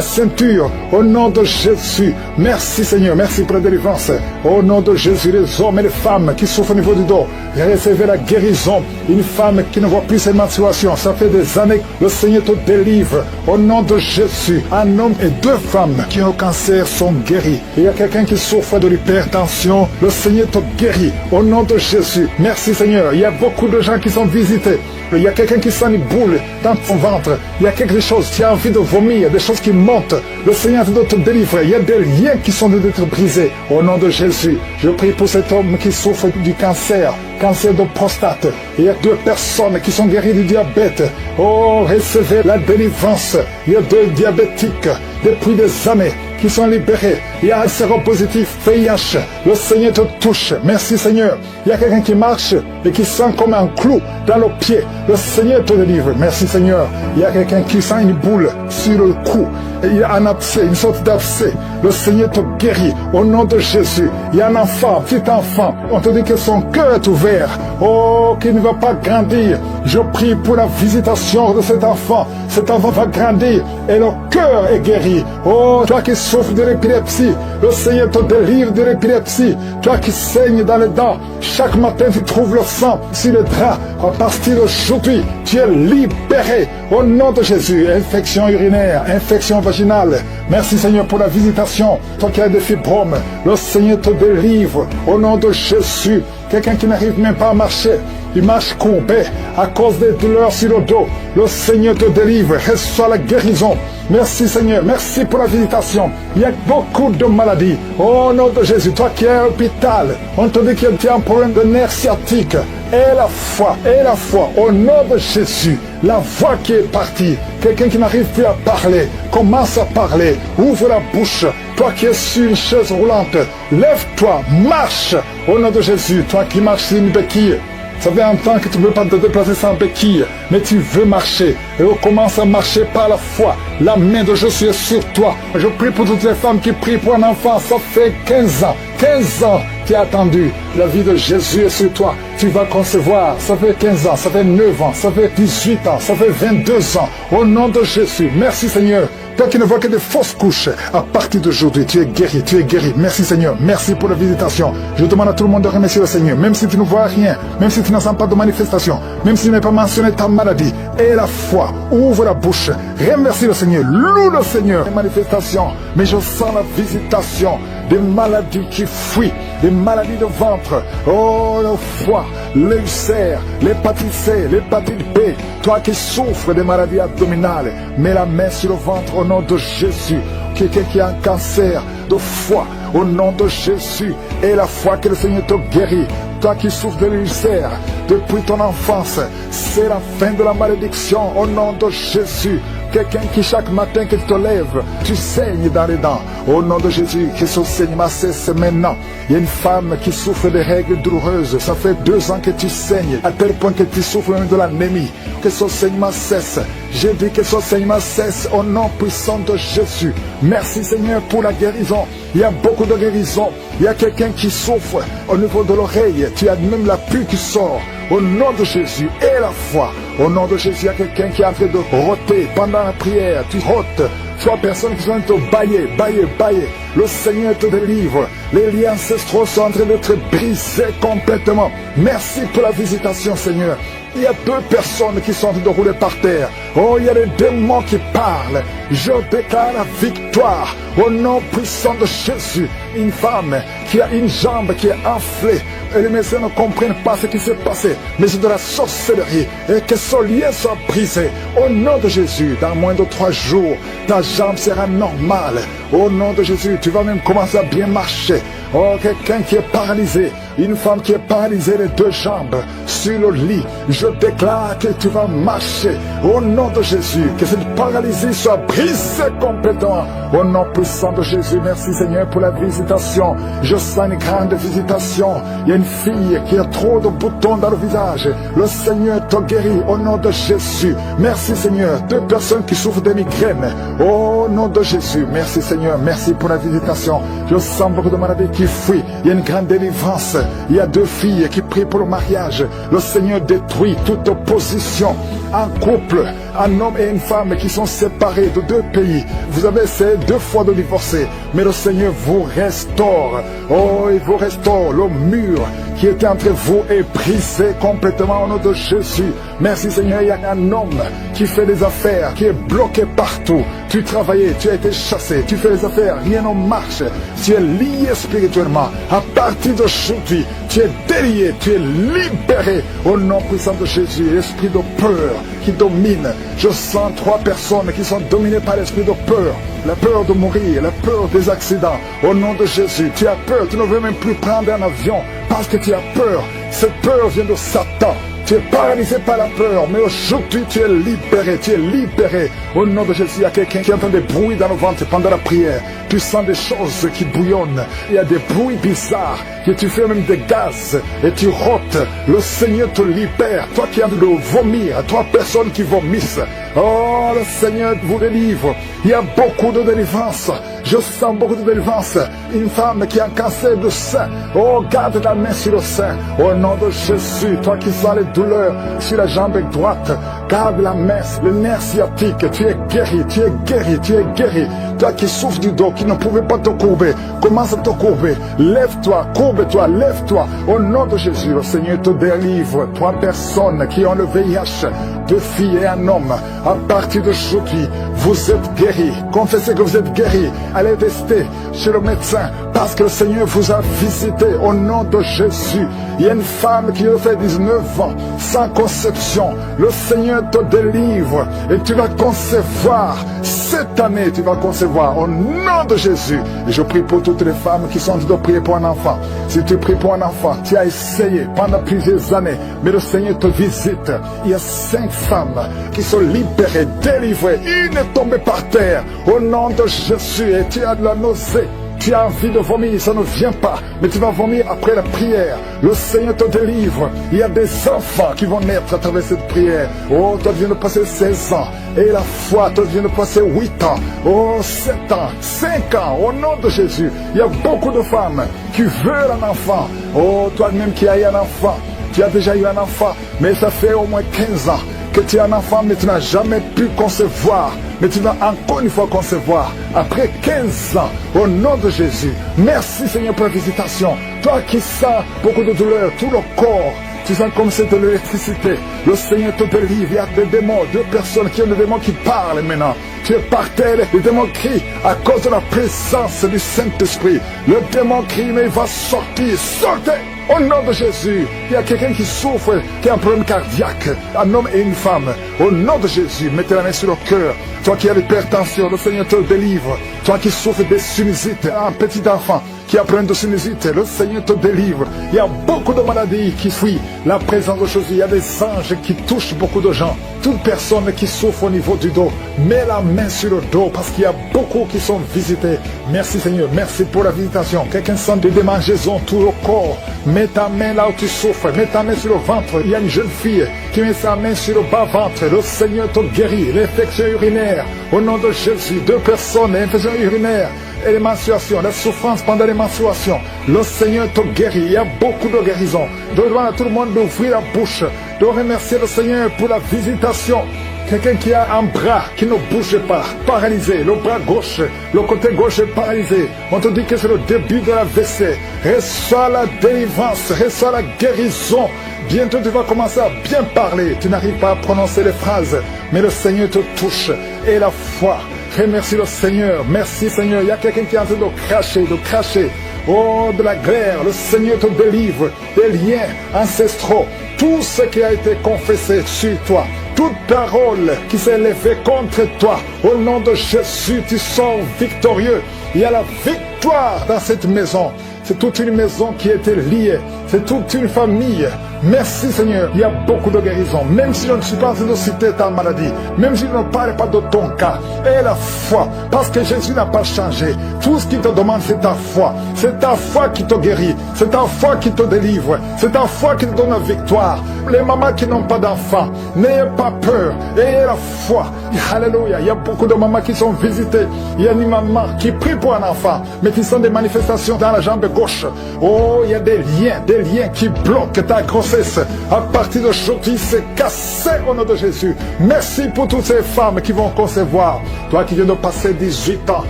ceinture. Au nom de Jésus. Merci Seigneur. Merci pour la délivrance. Au nom de Jésus, les hommes et les femmes qui souffrent au niveau du dos, recevez la guérison. Une femme qui ne voit plus ses menstruations, ça fait des années, le Seigneur te délivre. Au nom de Jésus, un homme et 2 femmes qui ont le cancer sont guéris. Il y a quelqu'un qui souffre de l'hypertension, le Seigneur te guérit. Au nom de Jésus, merci Seigneur. Il y a beaucoup de gens qui sont visités. Il y a quelqu'un qui sent une boule dans ton ventre. Il y a quelque chose, tu as envie de vomir, des choses qui montent. Le Seigneur doit te délivrer. Il y a des liens qui sont d'être brisés. Au nom de Jésus, je prie pour cet homme qui souffre du cancer de prostate. Il y a 2 personnes qui sont guéries du diabète. Oh, recevez la délivrance. Il y a 2 diabétiques depuis des années qui sont libérés. Il y a un séropositif, VIH. Le Seigneur te touche. Merci Seigneur. Il y a quelqu'un qui marche et qui sent comme un clou dans le pied. Le Seigneur te délivre. Merci Seigneur. Il y a quelqu'un qui sent une boule sur le cou. Et il y a un abcès, une sorte d'abcès. Le Seigneur te guérit. Au nom de Jésus. Il y a un enfant, petit enfant. On te dit que son cœur est ouvert. Oh, qu'il ne va pas grandir. Je prie pour la visitation de cet enfant. Cet enfant va grandir et le cœur est guéri. Oh, toi qui souffres de l'épilepsie, le Seigneur te délivre de l'épilepsie. Toi qui saignes dans les dents, chaque matin tu trouves le sang sur le drap. À partir d'aujourd'hui, tu es libéré. Au nom de Jésus, infection urinaire, infection vaginale, Merci Seigneur pour la visitation. Toi qui as des fibromes, le Seigneur te délivre au nom de Jésus. Quelqu'un qui n'arrive même pas à marcher, il marche courbé à cause des douleurs sur le dos. Le Seigneur te délivre, reçois la guérison. Merci Seigneur, merci pour la visitation. Il y a beaucoup de maladies. Au nom de Jésus, toi qui es à l'hôpital, on te dit que tu as un problème de nerf sciatique. Et la foi, au nom de Jésus, la voix qui est partie, quelqu'un qui n'arrive plus à parler, commence à parler, ouvre la bouche. Toi qui es sur une chaise roulante, lève-toi, marche, au nom de Jésus. Toi qui marches sur une béquille, ça fait un temps que tu ne veux pas te déplacer sans béquille, mais tu veux marcher. Et on commence à marcher par la foi. La main de Jésus est sur toi. Je prie pour toutes les femmes qui prient pour un enfant. Ça fait 15 ans. 15 ans tu as attendu. La vie de Jésus est sur toi. Tu vas concevoir. Ça fait 15 ans, ça fait 9 ans, ça fait 18 ans, ça fait 22 ans. Au nom de Jésus, merci Seigneur. Toi qui ne vois que des fausses couches, à partir d'aujourd'hui, tu es guéri, tu es guéri. Merci Seigneur, merci pour la visitation. Je demande à tout le monde de remercier le Seigneur, même si tu ne vois rien, même si tu n'en sens pas de manifestation, même si tu n'as pas mentionné ta maladie. Et la foi, ouvre la bouche, remercie le Seigneur, loue le Seigneur. Les manifestations, mais je sens la visitation des maladies qui fuient, des maladies de ventre, oh le foie, l'ulcère, l'hépatite C, l'hépatite B. Toi qui souffres des maladies abdominales, mets la main sur le ventre au nom de Jésus. Quelqu'un qui a un cancer de foie, au nom de Jésus, et la foi que le Seigneur te guérit. Toi qui souffres de l'ulcère depuis ton enfance, c'est la fin de la malédiction au nom de Jésus. Quelqu'un qui chaque matin que tu te lèves, tu saignes dans les dents. Au nom de Jésus, que ce saignement cesse maintenant. Il y a une femme qui souffre de règles douloureuses. Ça fait 2 ans que tu saignes, à tel point que tu souffres même de l'anémie. Que ce saignement cesse. J'ai dit que ce saignement cesse au nom puissant de Jésus. Merci Seigneur pour la guérison. Il y a beaucoup de guérison. Il y a quelqu'un qui souffre au niveau de l'oreille. Tu as même la pue qui sort. Au nom de Jésus et la foi. Au nom de Jésus, il y a quelqu'un qui est en train de rôter pendant la prière. Tu rôtes. 3 personnes qui sont en train de bailler. Le Seigneur te délivre. Les liens ancestraux sont en train d'être brisés complètement. Merci pour la visitation, Seigneur. Il y a 2 personnes qui sont en train de rouler par terre. Oh, il y a des démons qui parlent. Je déclare la victoire au nom puissant de Jésus. Une femme qui a une jambe qui est enflée. Et les médecins ne comprennent pas ce qui s'est passé. Mais c'est de la sorcellerie. Et que ce lien soit brisé. Au nom de Jésus, dans moins de 3 jours, ta jambe sera normale. Au nom de Jésus, tu vas même commencer à bien marcher. Oh, quelqu'un qui est paralysé. Une femme qui est paralysée les 2 jambes sur le lit. Je déclare que tu vas marcher. Au nom de Jésus, que cette paralysie soit brisée complètement. Au nom puissant de Jésus, merci Seigneur pour la visitation. Je sens une grande visitation. Il y a une fille qui a trop de boutons dans le visage. Le Seigneur te guérit au nom de Jésus. Merci Seigneur. 2 personnes qui souffrent de migraines. Au nom de Jésus, merci Seigneur. Merci pour la visitation. Je sens beaucoup de maladies qui fuient. Il y a une grande délivrance. Il y a 2 filles qui prient pour le mariage. Le Seigneur détruit toute opposition. Un couple, un homme et une femme qui sont séparés de 2 pays. Vous avez essayé 2 fois de divorcer, mais le Seigneur vous restaure. Oh, il vous restaure. Le mur qui était entre vous est brisé complètement au nom de Jésus. Merci Seigneur, il y a un homme qui fait des affaires, qui est bloqué partout. Tu travaillais, tu as été chassé, tu fais des affaires, rien ne marche. Tu es lié spirituellement. À partir d'aujourd'hui, tu es délié, tu es libéré au nom puissant de Jésus. L'esprit de peur qui domine. Je sens 3 personnes qui sont dominées par l'esprit de peur. La peur de mourir, la peur des accidents. Au nom de Jésus, tu as peur, tu ne veux même plus prendre un avion parce que tu as peur. Cette peur vient de Satan. Tu es paralysé par la peur, mais aujourd'hui tu es libéré. Au nom de Jésus, il y a quelqu'un qui entend des bruits dans le ventre pendant la prière. Tu sens des choses qui bouillonnent. Il y a des bruits bizarres, que tu fais même des gaz, et tu rôtes. Le Seigneur te libère. Toi qui as de vomir, 3 personnes qui vomissent. Oh, le Seigneur vous délivre. Il y a beaucoup de délivrance. Je sens beaucoup de délivrance. Une femme qui a un cancer de sein. Oh, garde la main sur le sein. Au nom de Jésus, toi qui sens les douleur sur la jambe droite. Garde la main, le nerf sciatique. Tu es guéri, tu es guéri, tu es guéri. Toi qui souffres du dos, qui ne pouvais pas te courber, commence à te courber. Lève-toi, courbe-toi, lève-toi. Au nom de Jésus, le Seigneur te délivre. 3 personnes qui ont le VIH, 2 filles et un homme. À partir d'aujourd'hui, vous êtes guéris. Confessez que vous êtes guéris. Allez tester chez le médecin parce que le Seigneur vous a visité au nom de Jésus. Il y a une femme qui a fait 19 ans sans conception. Le Seigneur te délivre et tu vas concevoir. Cette année, tu vas concevoir au nom de Jésus. Et je prie pour toutes les femmes qui sont en train de prier pour un enfant. Si tu pries pour un enfant, tu as essayé pendant plusieurs années, mais le Seigneur te visite. Il y a 5 femmes qui sont libérées, délivrées. Une est tombée par terre au nom de Jésus et tu as de la nausée. Tu as envie de vomir, ça ne vient pas, mais tu vas vomir après la prière. Le Seigneur te délivre. Il y a des enfants qui vont naître à travers cette prière. Oh, toi tu viens de passer 16 ans. Et la foi, toi tu viens de passer 8 ans. Oh, 7 ans, 5 ans, au nom de Jésus. Il y a beaucoup de femmes qui veulent un enfant. Oh, toi-même qui as eu un enfant. Tu as déjà eu un enfant, mais ça fait au moins 15 ans que tu as un enfant, mais tu n'as jamais pu concevoir. Mais tu vas encore une fois concevoir après 15 ans au nom de Jésus. Merci Seigneur pour la visitation. Toi qui sens beaucoup de douleur, tout le corps, tu sens comme c'est de l'électricité. Le Seigneur te délivre. Il y a des démons, 2 personnes qui ont des démons qui parlent maintenant. Tu es par terre, les démons crient à cause de la présence du Saint-Esprit. Le démon crie, mais il va sortir. Sortez! Au nom de Jésus, il y a quelqu'un qui souffre, qui a un problème cardiaque, un homme et une femme. Au nom de Jésus, mettez la main sur le cœur. Toi qui as l'hypertension, le Seigneur te délivre. Toi qui souffres de sinusite, un petit enfant qui a plein de sinusite, le Seigneur te délivre. Il y a beaucoup de maladies qui fuient la présence de Jésus. Il y a des anges qui touchent beaucoup de gens. Toute personne qui souffre au niveau du dos, mets la main sur le dos parce qu'il y a beaucoup qui sont visités. Merci Seigneur, merci pour la visitation. Quelqu'un sent des démangeaisons tout le corps. Mets ta main là où tu souffres, mets ta main sur le ventre. Il y a une jeune fille qui met sa main sur le bas-ventre. Le Seigneur te guérit. L'infection urinaire, au nom de Jésus. 2 personnes, l'infection urinaire et les menstruations, la souffrance pendant les menstruations. Le Seigneur te guérit. Il y a beaucoup de guérisons. Je demande à tout le monde d'ouvrir la bouche, de remercier le Seigneur pour la visitation. Quelqu'un qui a un bras qui ne bouge pas, paralysé, le bras gauche, le côté gauche est paralysé. On te dit que c'est le début de la WC. Reçois la délivrance, reçois la guérison. Bientôt tu vas commencer à bien parler. Tu n'arrives pas à prononcer les phrases, mais le Seigneur te touche. Et la foi, remercie le Seigneur. Merci Seigneur. Il y a quelqu'un qui est en train de cracher. Oh, de la glaire, le Seigneur te délivre. Des liens ancestraux. Tout ce qui a été confessé sur toi. Toute parole qui s'est élevée contre toi, au nom de Jésus, tu sors victorieux. Il y a la victoire dans cette maison. C'est toute une maison qui a été liée. C'est toute une famille. Merci Seigneur. Il y a beaucoup de guérisons. Même si je ne suis pas en train de citer ta maladie, même si je ne parle pas de ton cas, et la foi, parce que Jésus n'a pas changé. Tout ce qu'il te demande, c'est ta foi. C'est ta foi qui te guérit. C'est ta foi qui te délivre. C'est ta foi qui te donne la victoire. Les mamans qui n'ont pas d'enfants, n'ayez pas peur. Ayez la foi. Alléluia. Il y a beaucoup de mamans qui sont visitées. Il y a une maman qui prie pour un enfant, mais qui sont des manifestations dans la jambe gauche. Oh, il y a des liens qui bloquent ta grossesse. À partir d'aujourd'hui, c'est cassé au nom de Jésus. Merci pour toutes ces femmes qui vont concevoir. Toi qui viens de passer 18 ans,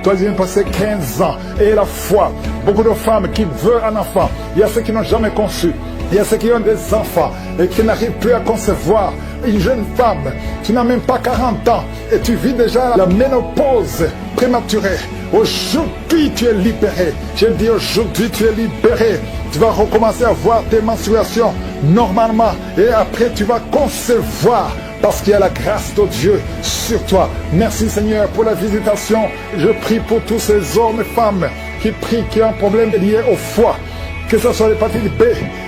toi qui viens de passer 15 ans, et la foi. Beaucoup de femmes qui veulent un enfant. Il y a ceux qui n'ont jamais conçu. Il y a ceux qui ont des enfants et qui n'arrivent plus à concevoir. Une jeune femme, tu n'as même pas 40 ans et tu vis déjà la ménopause prématurée. Aujourd'hui, tu es libéré. Je dis aujourd'hui, tu es libéré. Tu vas recommencer à voir tes menstruations normalement et après, tu vas concevoir. Parce qu'il y a la grâce de Dieu sur toi. Merci Seigneur pour la visitation. Je prie pour tous ces hommes et femmes qui prient, qui ont un problème lié au foie. Que ce soit l'hépatite B,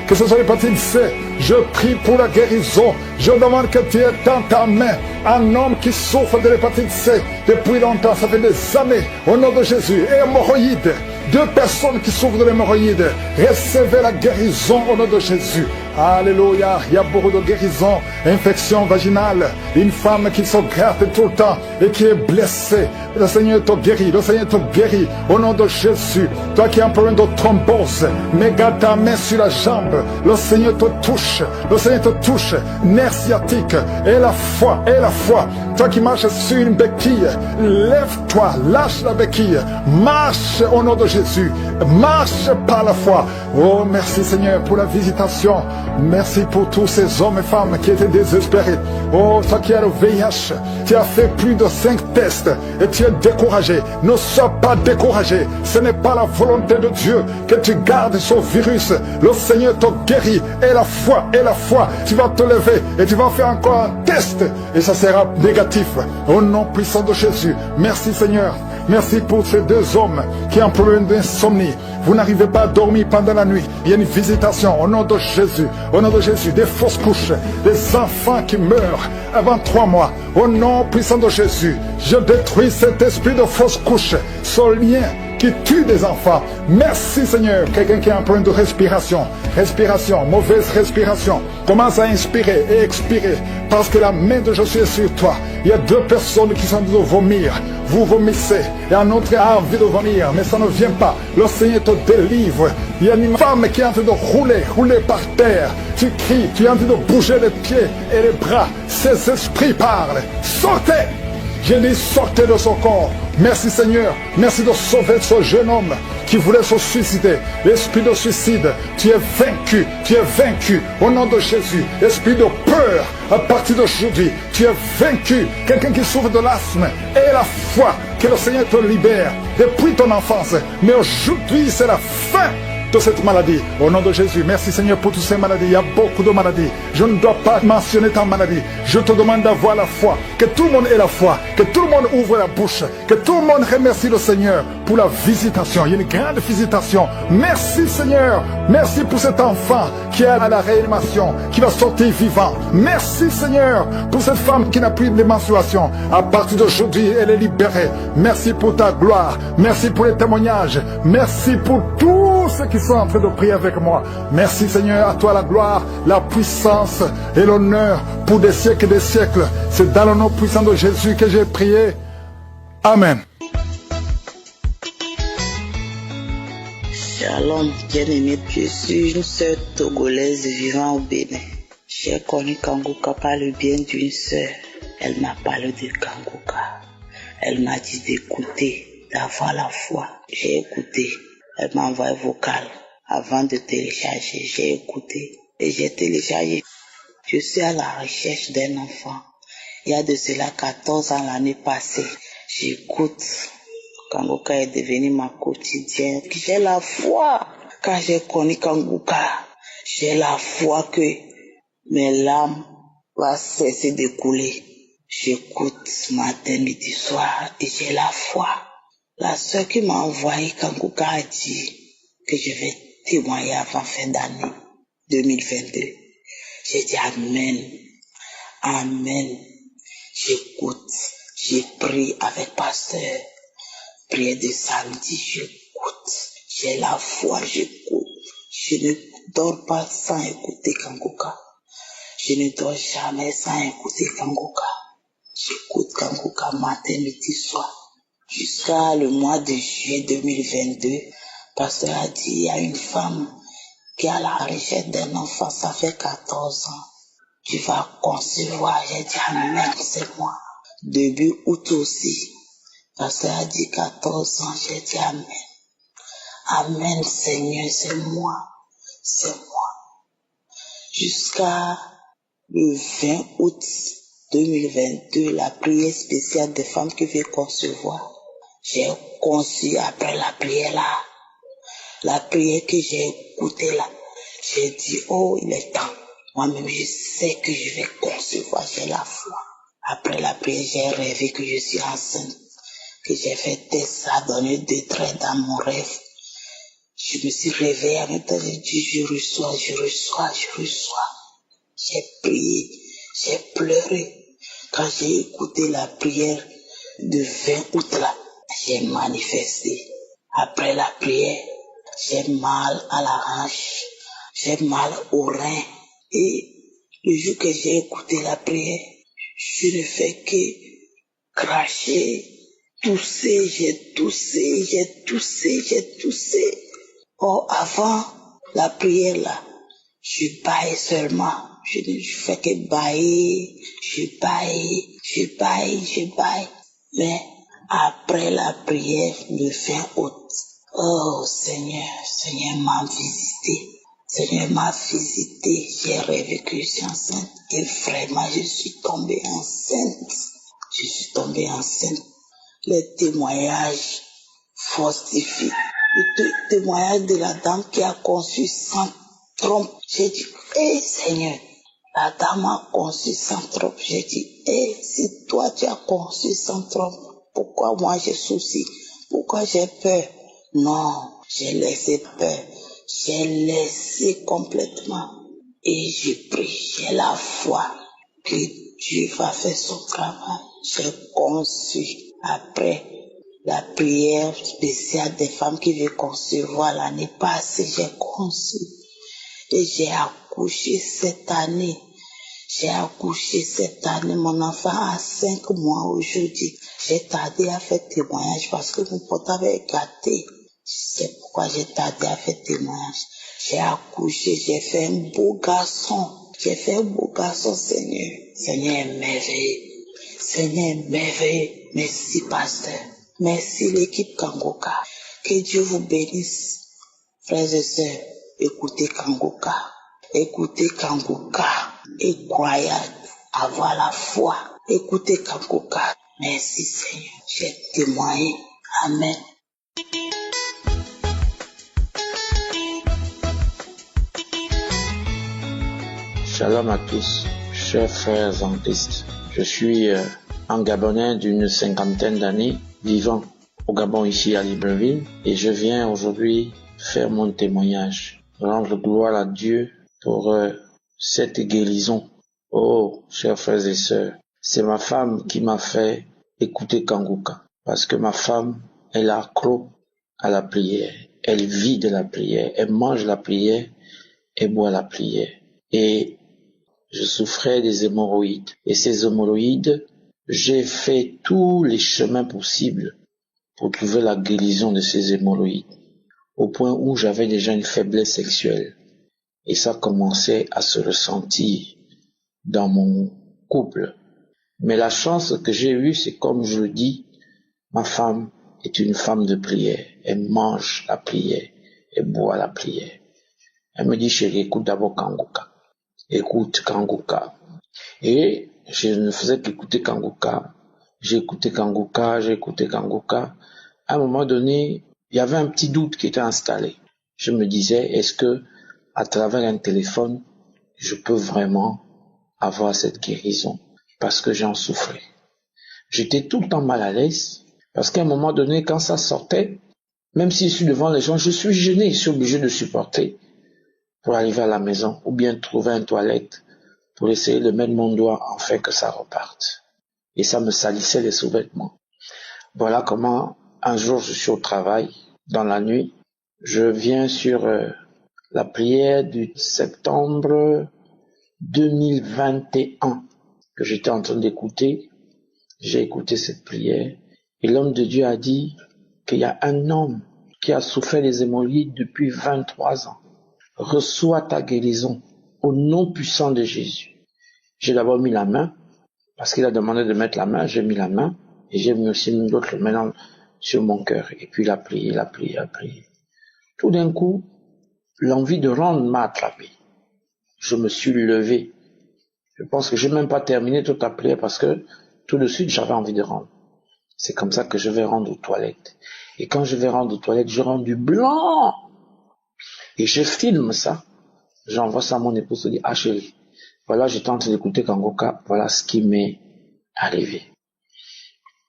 que ce soit l'hépatite C, je prie pour la guérison. Je demande que tu aies dans ta main un homme qui souffre de l'hépatite C depuis longtemps, ça fait des années, au nom de Jésus. Et hémorroïdes, 2 personnes qui souffrent de l'hémorroïde, recevez la guérison au nom de Jésus. Alléluia, il y a beaucoup de guérisons, infection vaginale, une femme qui se gratte tout le temps et qui est blessée. Le Seigneur te guérit, le Seigneur te guérit au nom de Jésus. Toi qui as un problème de thrombose, mets ta main sur la jambe, le Seigneur te touche. touche, le Seigneur te touche, nerf sciatique, et la foi, toi qui marches sur une béquille, lève-toi, lâche la béquille, marche au nom de Jésus, marche par la foi. Oh, merci Seigneur pour la visitation, merci pour tous ces hommes et femmes qui étaient désespérés. Oh, toi qui as le VIH, tu as fait plus de 5 tests et tu es découragé. Ne sois pas découragé, ce n'est pas la volonté de Dieu que tu gardes ce virus. Le Seigneur te guérit, et la foi, tu vas te lever et tu vas faire encore un test et ça sera négatif. Au nom puissant de Jésus, merci Seigneur. Merci pour ces 2 hommes qui ont un problème d'insomnie. Vous n'arrivez pas à dormir pendant la nuit. Il y a une visitation au nom de Jésus. Au nom de Jésus, des fausses couches, des enfants qui meurent avant 3 mois. Au nom puissant de Jésus, je détruis cet esprit de fausses couches, ce lien qui tue des enfants. Merci Seigneur. Quelqu'un qui a un problème de respiration, mauvaise respiration, commence à inspirer et expirer parce que la main de Jésus est sur toi. Il y a 2 personnes qui sont en train de vomir. Vous vomissez et un autre a envie de vomir, mais ça ne vient pas. Le Seigneur te délivre. Il y a une femme qui est en train de rouler par terre. Tu cries, tu es en train de bouger les pieds et les bras. Ces esprits parlent. Sortez! J'ai dit sortez de son corps. Merci Seigneur. Merci de sauver ce jeune homme qui voulait se suicider. L'esprit de suicide, tu es vaincu. Tu es vaincu au nom de Jésus. Esprit de peur, à partir d'aujourd'hui, tu es vaincu. Quelqu'un qui souffre de l'asthme, et la foi que le Seigneur te libère depuis ton enfance. Mais aujourd'hui, c'est la fin de cette maladie. Au nom de Jésus, merci Seigneur pour toutes ces maladies. Il y a beaucoup de maladies. Je ne dois pas mentionner ta maladie. Je te demande d'avoir la foi. Que tout le monde ait la foi. Que tout le monde ouvre la bouche. Que tout le monde remercie le Seigneur pour la visitation. Il y a une grande visitation. Merci Seigneur. Merci pour cet enfant qui est à la réanimation, qui va sortir vivant. Merci Seigneur pour cette femme qui n'a plus de menstruation. À partir d'aujourd'hui, elle est libérée. Merci pour ta gloire. Merci pour les témoignages. Merci pour tous ceux qui sont en train de prier avec moi. Merci Seigneur, à toi la gloire, la puissance et l'honneur pour des siècles et des siècles. C'est dans le nom puissant de Jésus que j'ai prié. Amen. Shalom, bien-aimé, je suis une sœur togolaise vivant au Bénin. J'ai connu Kangoka par le bien d'une sœur. Elle m'a parlé de Kangoka. Elle m'a dit d'écouter, d'avoir la foi. J'ai écouté. Elle m'a envoyé vocal avant de télécharger. J'ai écouté et j'ai téléchargé. Je suis à la recherche d'un enfant. Il y a de cela 14 ans l'année passée. J'écoute. Kangoka est devenu ma quotidienne. J'ai la foi. Quand j'ai connu Kangoka, j'ai la foi que mes larmes vont cesser de couler. J'écoute matin, midi, soir et j'ai la foi. La sœur qui m'a envoyé Kangoka a dit que je vais témoigner avant fin d'année 2022. J'ai dit Amen. Amen. J'écoute. J'ai prié avec pasteur. Prière de samedi, j'écoute. J'ai la foi, j'écoute. Je ne dors pas sans écouter Kangoka. Je ne dors jamais sans écouter Kangoka. J'écoute Kangoka matin, midi, soir. Jusqu'à le mois de juillet 2022, pasteur a dit, il y a une femme qui a la recherche d'un enfant, ça fait 14 ans. Tu vas concevoir. J'ai dit, Amen, c'est moi. Début août aussi, pasteur a dit 14 ans, j'ai dit Amen. Amen, Seigneur, c'est moi. C'est moi. Jusqu'à le 20 août 2022, la prière spéciale des femmes qui veulent concevoir. J'ai conçu après la prière là. La prière que j'ai écoutée là. J'ai dit, oh, il est temps. Moi-même, je sais que je vais concevoir, j'ai la foi. Après la prière, j'ai rêvé que je suis enceinte. Que j'ai fait test, ça a donné 2 traits dans mon rêve. Je me suis réveillée en même temps, j'ai dit, je reçois. J'ai prié, j'ai pleuré. Quand j'ai écouté la prière de 20 août là, j'ai manifesté. Après la prière, j'ai mal à la hanche, j'ai mal au rein. Et le jour que j'ai écouté la prière, je ne fais que cracher, tousser, j'ai toussé. Oh, avant la prière là, Je baille seulement. Je fais que bailler, je baille. Mais après la prière, me fait haute. Oh Seigneur m'a visité. Seigneur m'a visité. J'ai rêvé que je suis enceinte. Et vraiment, je suis tombée enceinte. Les témoignages fortifient. Le témoignage de la dame qui a conçu sans trompe. J'ai dit, Seigneur, la dame a conçu sans trompe. J'ai dit, si toi tu as conçu sans trompe, pourquoi moi j'ai souci? Pourquoi j'ai peur? Non, j'ai laissé peur. J'ai laissé complètement. Et je prie, j'ai la foi que Dieu va faire son travail. J'ai conçu après la prière spéciale des femmes qui veulent concevoir l'année passée, j'ai conçu. Et j'ai accouché cette année. Mon enfant a 5 mois aujourd'hui. J'ai tardé à faire témoignage parce que mon portable est gâté. C'est pourquoi j'ai tardé à faire témoignage. J'ai accouché, j'ai fait un beau garçon. Seigneur. Seigneur est merveilleux. Merci, pasteur. Merci, l'équipe Kangoka. Que Dieu vous bénisse. Frères et sœurs, écoutez Kangoka. Et croyez, avoir la foi. Écoutez Kangoka. Merci, Seigneur. J'ai témoigné. Amen. Shalom à tous, chers frères en Christ. Je suis un Gabonais d'une 50aine d'années, vivant au Gabon ici à Libreville, et je viens aujourd'hui faire mon témoignage, rendre gloire à Dieu pour cette guérison. Oh, chers frères et sœurs, c'est ma femme qui m'a fait écouter Kangoka, parce que ma femme, elle est accro à la prière, elle vit de la prière, elle mange la prière, elle boit la prière. Et je souffrais des hémorroïdes. Et ces hémorroïdes, j'ai fait tous les chemins possibles pour trouver la guérison de ces hémorroïdes. Au point où j'avais déjà une faiblesse sexuelle. Et ça commençait à se ressentir dans mon couple. Mais la chance que j'ai eue, c'est comme je le dis, ma femme est une femme de prière. Elle mange la prière. Elle boit la prière. Elle me dit, chérie, écoute d'abord Kangoka. Écoute Kangoka. Et je ne faisais qu'écouter Kangoka. J'ai écouté Kangoka. À un moment donné, il y avait un petit doute qui était installé. Je me disais, est-ce que, à travers un téléphone, je peux vraiment avoir cette guérison? Parce que j'en souffrais. J'étais tout le temps mal à l'aise. Parce qu'à un moment donné, quand ça sortait, même si je suis devant les gens, je suis gêné, je suis obligé de supporter pour arriver à la maison, ou bien trouver une toilette pour essayer de mettre mon doigt afin que ça reparte. Et ça me salissait les sous-vêtements. Voilà comment, un jour, je suis au travail, dans la nuit, je viens sur la prière du septembre 2021 que j'étais en train d'écouter. J'ai écouté cette prière, et l'homme de Dieu a dit qu'il y a un homme qui a souffert des hémorroïdes depuis 23 ans. Reçois ta guérison au nom puissant de Jésus. J'ai d'abord mis la main, parce qu'il a demandé de mettre la main, j'ai mis la main, et j'ai mis aussi l'autre main sur mon cœur, et puis il a prié. Tout d'un coup, l'envie de rendre m'a attrapé. Je me suis levé. Je pense que j'ai même pas terminé toute la prière, parce que tout de suite, j'avais envie de rendre. C'est comme ça que je vais rendre aux toilettes. Et quand je vais rendre aux toilettes, je rends du blanc. Et je filme ça. J'envoie ça à mon épouse, je dis, ah chérie, voilà, j'étais en train d'écouter Kangoka, voilà ce qui m'est arrivé.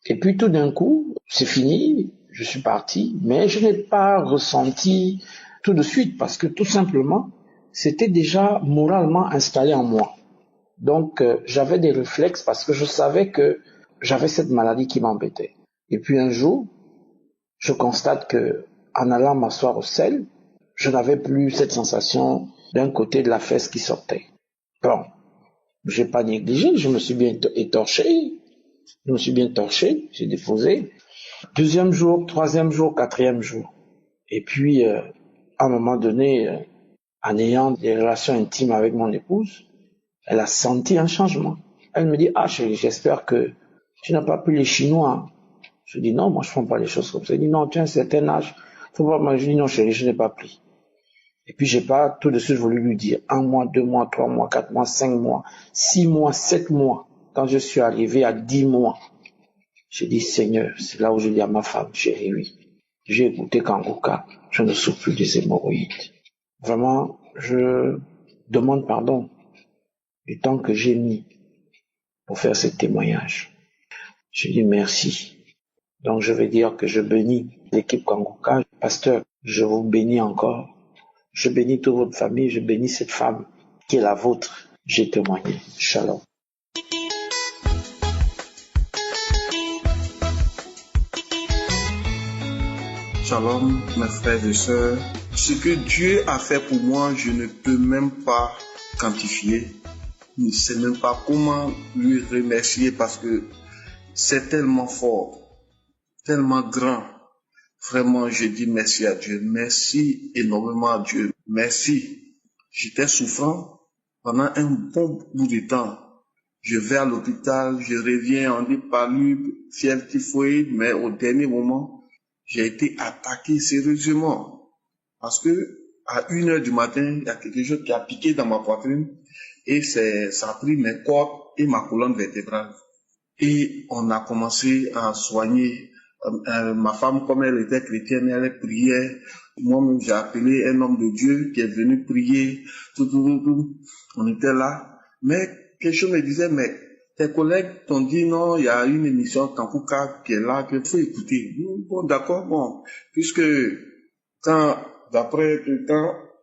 Et puis tout d'un coup, c'est fini, je suis parti, mais je n'ai pas ressenti tout de suite, parce que tout simplement, c'était déjà moralement installé en moi. Donc, j'avais des réflexes parce que je savais que j'avais cette maladie qui m'embêtait. Et puis un jour, je constate que, en allant m'asseoir au sel, je n'avais plus cette sensation d'un côté de la fesse qui sortait. Bon, j'ai pas négligé, je me suis bien étorché, j'ai déposé. 2e jour, 3e jour, 4e jour. Et puis, à un moment donné, En ayant des relations intimes avec mon épouse, elle a senti un changement. Elle me dit, ah chérie, j'espère que tu n'as pas pris les Chinois. Je dis non, moi je ne prends pas les choses comme ça. Elle dit non, tu as un certain âge. Faut pas. Moi je dis non chérie, je n'ai pas pris. Et puis j'ai pas tout de suite voulu lui dire 1 mois, 2 mois, 3 mois, 4 mois, 5 mois, 6 mois, 7 mois. Quand je suis arrivé à 10 mois, j'ai dit Seigneur, c'est là où je dis à ma femme, chérie, oui, j'ai écouté Kanguka, je ne souffre plus des hémorroïdes. Vraiment, je demande pardon du temps que j'ai mis pour faire ce témoignage. Je dis merci. Donc je vais dire que je bénis l'équipe Kanguka. Pasteur, je vous bénis encore. Je bénis toute votre famille, je bénis cette femme qui est la vôtre. J'ai témoigné. Shalom. Shalom, mes frères et sœurs. Ce que Dieu a fait pour moi, je ne peux même pas quantifier. Je ne sais même pas comment lui remercier parce que c'est tellement fort, tellement grand. Vraiment, je dis merci à Dieu. Merci énormément à Dieu. Merci. J'étais souffrant pendant un bon bout de temps. Je vais à l'hôpital, je reviens, on dit palu, fièvre typhoïde, mais au dernier moment, j'ai été attaqué sérieusement. Parce que à 1h du matin, il y a quelque chose qui a piqué dans ma poitrine et ça a pris mes cordes et ma colonne vertébrale. Et on a commencé à soigner. Ma femme, comme elle était chrétienne, elle priait. Moi-même, j'ai appelé un homme de Dieu qui est venu prier. On était là. Mais quelque chose me disait, mais tes collègues t'ont dit non, il y a une émission Kanguka qui est là, qu'il faut écouter. Bon, d'accord, bon. Puisque quand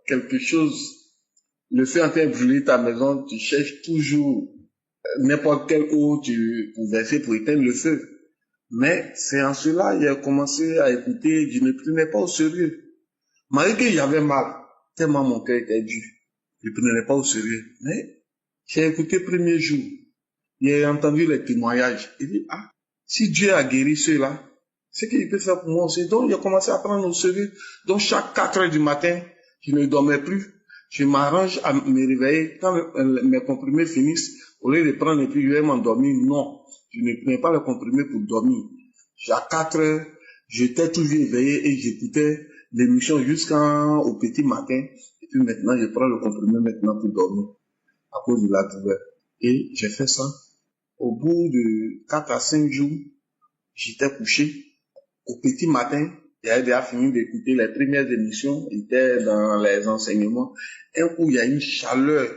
quelque chose, le feu en train de brûler ta maison, tu cherches toujours n'importe quelle eau pour verser pour éteindre le feu. Mais c'est en cela qu'il a commencé à écouter, je ne prenais pas au sérieux. Malgré qu'il y avait mal, tellement mon cœur était dur, je ne prenais pas au sérieux. Mais j'ai écouté le premier jour, j'ai entendu les témoignages. Il dit, ah, si Dieu a guéri ceux-là, c'est qu'il peut faire pour moi aussi. Donc j'ai commencé à prendre au sérieux. Donc chaque 4h du matin, je ne dormais plus. Je m'arrange à me réveiller. Quand mes comprimés finissent, au lieu de prendre et puis je vais m'endormir, non. Je ne prenais pas le comprimé pour dormir. À 4h, j'étais toujours éveillé et j'écoutais l'émission jusqu'au petit matin. Et puis maintenant, je prends le comprimé maintenant pour dormir à cause de la douleur. Et j'ai fait ça. Au bout de 4 à 5 jours, j'étais couché. Au petit matin, j'avais déjà fini d'écouter les premières émissions. J'étais dans les enseignements. Un coup, il y a une chaleur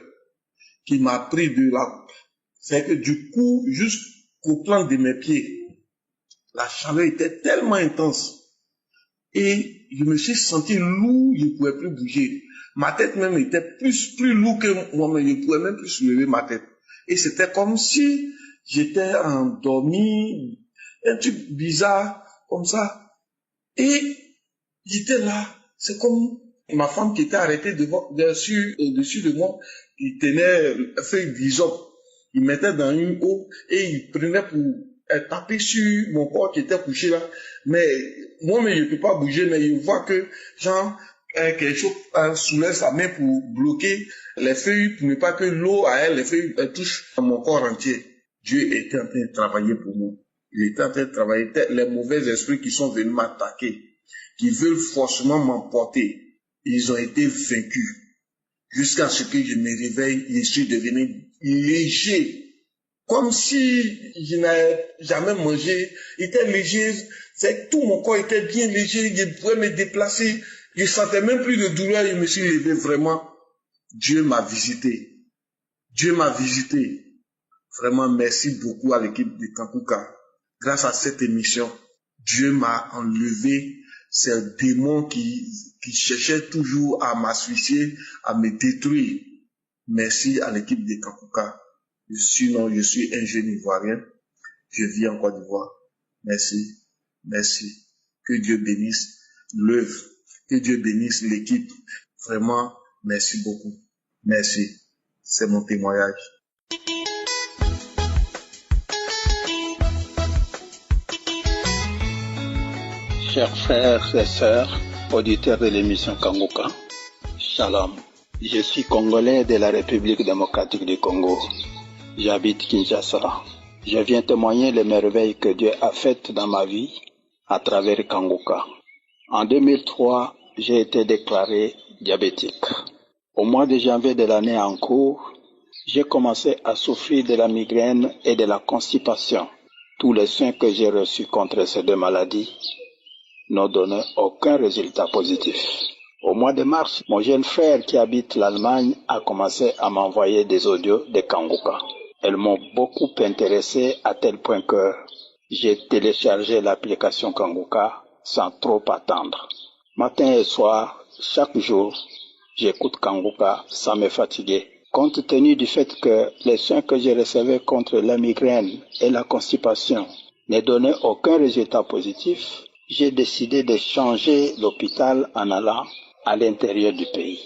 qui m'a pris de là. C'est que du coup, jusqu'au plan de mes pieds, la chaleur était tellement intense. Et je me suis senti lourd, je ne pouvais plus bouger. Ma tête même était plus lourde que moi-même, je ne pouvais même plus soulever ma tête. Et c'était comme si j'étais endormi, un truc bizarre, comme ça. Et j'étais là, c'est comme ma femme qui était arrêtée au-dessus de moi, il tenait une feuille d'hysope, il mettait dans une eau et il prenait pour taper sur mon corps qui était couché là. Mais moi-même, je ne peux pas bouger, mais je vois que genre, quelque chose soulève sa main pour bloquer les feuilles, pour ne pas que l'eau à elle, les feuilles touchent mon corps entier. Dieu était en train de travailler pour moi. Il était en train de travailler. Les mauvais esprits qui sont venus m'attaquer, qui veulent forcément m'emporter, ils ont été vaincus. Jusqu'à ce que je me réveille, je suis devenu léger. Comme si je n'avais jamais mangé. Il était léger. C'est que tout mon corps était bien léger. Je pouvais me déplacer. Je ne sentais même plus de douleur. Je me suis levé vraiment. Dieu m'a visité. Dieu m'a visité. Vraiment, merci beaucoup à l'équipe de Kanguka. Grâce à cette émission, Dieu m'a enlevé ces démons qui cherchaient toujours à m'asphyxier, à me détruire. Merci à l'équipe de Kanguka. Sinon, je suis un jeune Ivoirien. Je vis en Côte d'Ivoire. Merci. Merci. Que Dieu bénisse l'œuvre. Que Dieu bénisse l'équipe. Vraiment, merci beaucoup. Merci. C'est mon témoignage. Chers frères et sœurs, auditeurs de l'émission Kanguka, Shalom. Je suis congolais de la République démocratique du Congo. J'habite Kinshasa. Je viens témoigner les merveilles que Dieu a faites dans ma vie à travers Kanguka. En 2003, j'ai été déclaré diabétique. Au mois de janvier de l'année en cours, j'ai commencé à souffrir de la migraine et de la constipation. Tous les soins que j'ai reçus contre ces deux maladies n'ont donné aucun résultat positif. Au mois de mars, mon jeune frère qui habite l'Allemagne a commencé à m'envoyer des audios de Kanguka. Elles m'ont beaucoup intéressé à tel point que j'ai téléchargé l'application Kanguka sans trop attendre. Matin et soir, chaque jour, j'écoute Kanguka sans me fatiguer. Compte tenu du fait que les soins que je recevais contre la migraine et la constipation ne donnaient aucun résultat positif, j'ai décidé de changer l'hôpital en allant à l'intérieur du pays.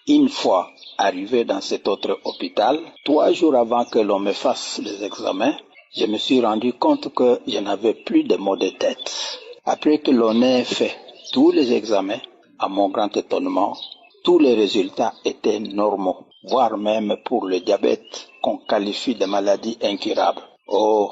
Une fois arrivé dans cet autre hôpital, 3 jours avant que l'on me fasse les examens, je me suis rendu compte que je n'avais plus de maux de tête. Après que l'on ait fait tous les examens, à mon grand étonnement, tous les résultats étaient normaux, voire même pour le diabète qu'on qualifie de maladie incurable. Oh,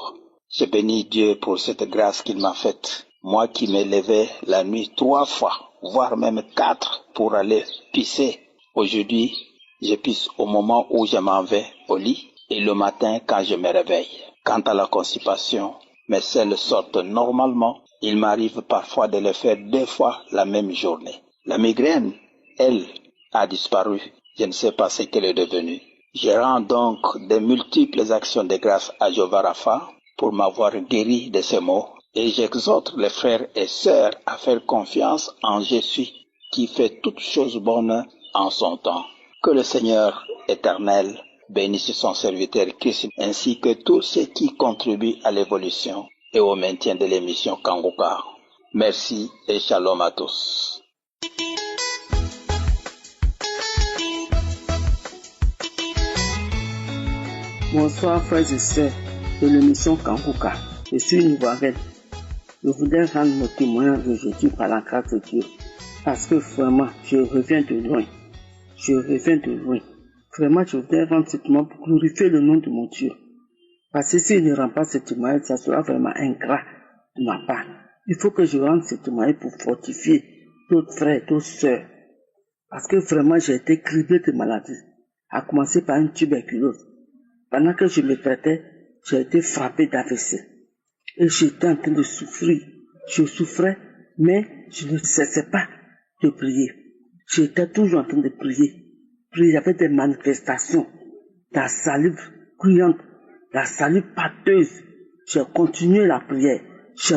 je bénis Dieu pour cette grâce qu'il m'a faite. Moi qui me levais la nuit 3 fois, voire même 4 pour aller pisser. Aujourd'hui, je pisse au moment où je m'en vais au lit et le matin quand je me réveille. Quant à la constipation, mes selles sortent normalement. Il m'arrive parfois de le faire 2 fois la même journée. La migraine, elle, a disparu. Je ne sais pas ce qu'elle est devenue. Je rends donc de multiples actions de grâce à Jéhovah Rapha pour m'avoir guéri de ces maux. Et j'exhorte les frères et sœurs à faire confiance en Jésus qui fait toutes choses bonnes en son temps. Que le Seigneur éternel bénisse son serviteur Christ ainsi que tous ceux qui contribuent à l'évolution et au maintien de l'émission Kanguka. Merci et shalom à tous. Bonsoir frères et sœurs de l'émission Kanguka. Je suis Ivoirienne. Je voudrais rendre mon témoignage aujourd'hui par la grâce de Dieu. Parce que vraiment, je reviens de loin. Vraiment, je voudrais rendre ce témoignage pour glorifier le nom de mon Dieu. Parce que s'il ne rend pas ce témoignage, ça sera vraiment ingrat de ma part. Il faut que je rende ce témoignage pour fortifier d'autres frères, d'autres sœurs. Parce que vraiment, j'ai été criblé de maladies. À commencer par une tuberculose. Pendant que je me traitais, j'ai été frappé d'AVC. Et j'étais en train de souffrir. Je souffrais, mais je ne cessais pas de prier. J'étais toujours en train de prier. Puis il y avait des manifestations, la salive bruyante, la salive pâteuse. J'ai continué la prière. Puis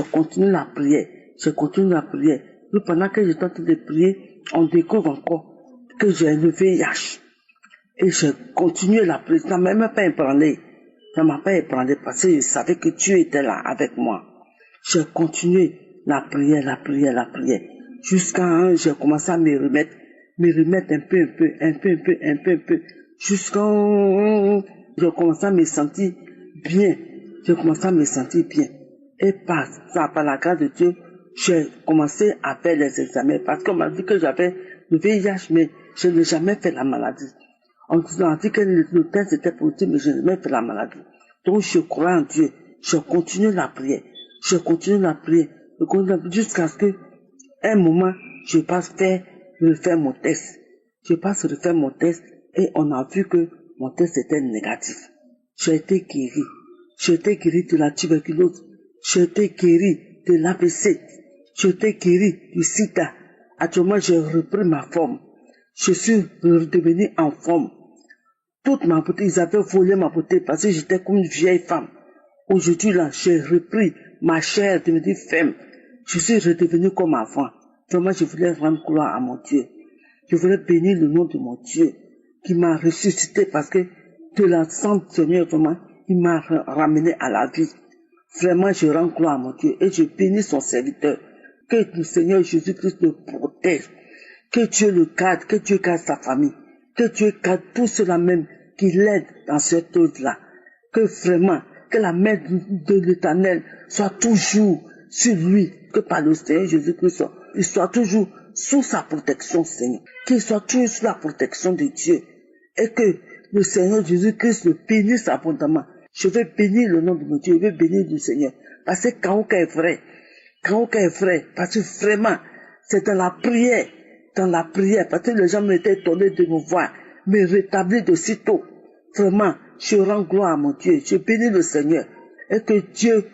pendant que j'étais en train de prier, on découvre encore que j'ai le VIH. Et j'ai continué la prière. Ça ne m'a pas ébranlé. Parce que je savais que Dieu était là avec moi. J'ai continué la prière. Jusqu'à j'ai commencé à me remettre un peu. Jusqu'à j'ai commencé à me sentir bien. Et par la grâce de Dieu, j'ai commencé à faire les examens. Parce qu'on m'a dit que j'avais le VIH, mais je n'ai jamais fait la maladie. On a dit que le test était positif, mais je n'ai jamais fait la maladie. Donc je crois en Dieu. Je continue la prière. Jusqu'à ce que, un moment, je passe refaire mon test. Et on a vu que mon test était négatif. J'ai été guéri. De la tuberculose. J'ai été guéri de l'AVC. J'ai été guéri du sida. Actuellement, j'ai repris ma forme. Je suis redevenu en forme. Toute ma beauté, ils avaient volé ma beauté parce que j'étais comme une vieille femme. Aujourd'hui, là, j'ai repris ma chair devenue femme. Je suis redevenu comme avant. Vraiment, je voulais rendre gloire à mon Dieu. Je voulais bénir le nom de mon Dieu qui m'a ressuscité parce que de la sang du Seigneur, vraiment, il m'a ramené à la vie. Vraiment, je rends gloire à mon Dieu et je bénis son serviteur. Que le Seigneur Jésus-Christ le protège. Que Dieu le garde, que Dieu garde sa famille. Que Dieu garde tout cela même qui l'aide dans cette œuvre-là. Que vraiment, que la main de l'Éternel soit toujours sur lui. Que par le Seigneur Jésus-Christ, il soit toujours sous sa protection, Seigneur. Qu'il soit toujours sous la protection de Dieu. Et que le Seigneur Jésus-Christ le bénisse abondamment. Je vais bénir le nom de mon Dieu, je vais bénir le Seigneur. Parce que Kanguka est vrai. Kanguka est vrai. Parce que vraiment, c'est dans la prière, parce que les gens m'étaient étonnés de me voir, me rétablir de sitôt. Vraiment, je rends gloire à mon Dieu, je bénis le Seigneur. Et que Dieu,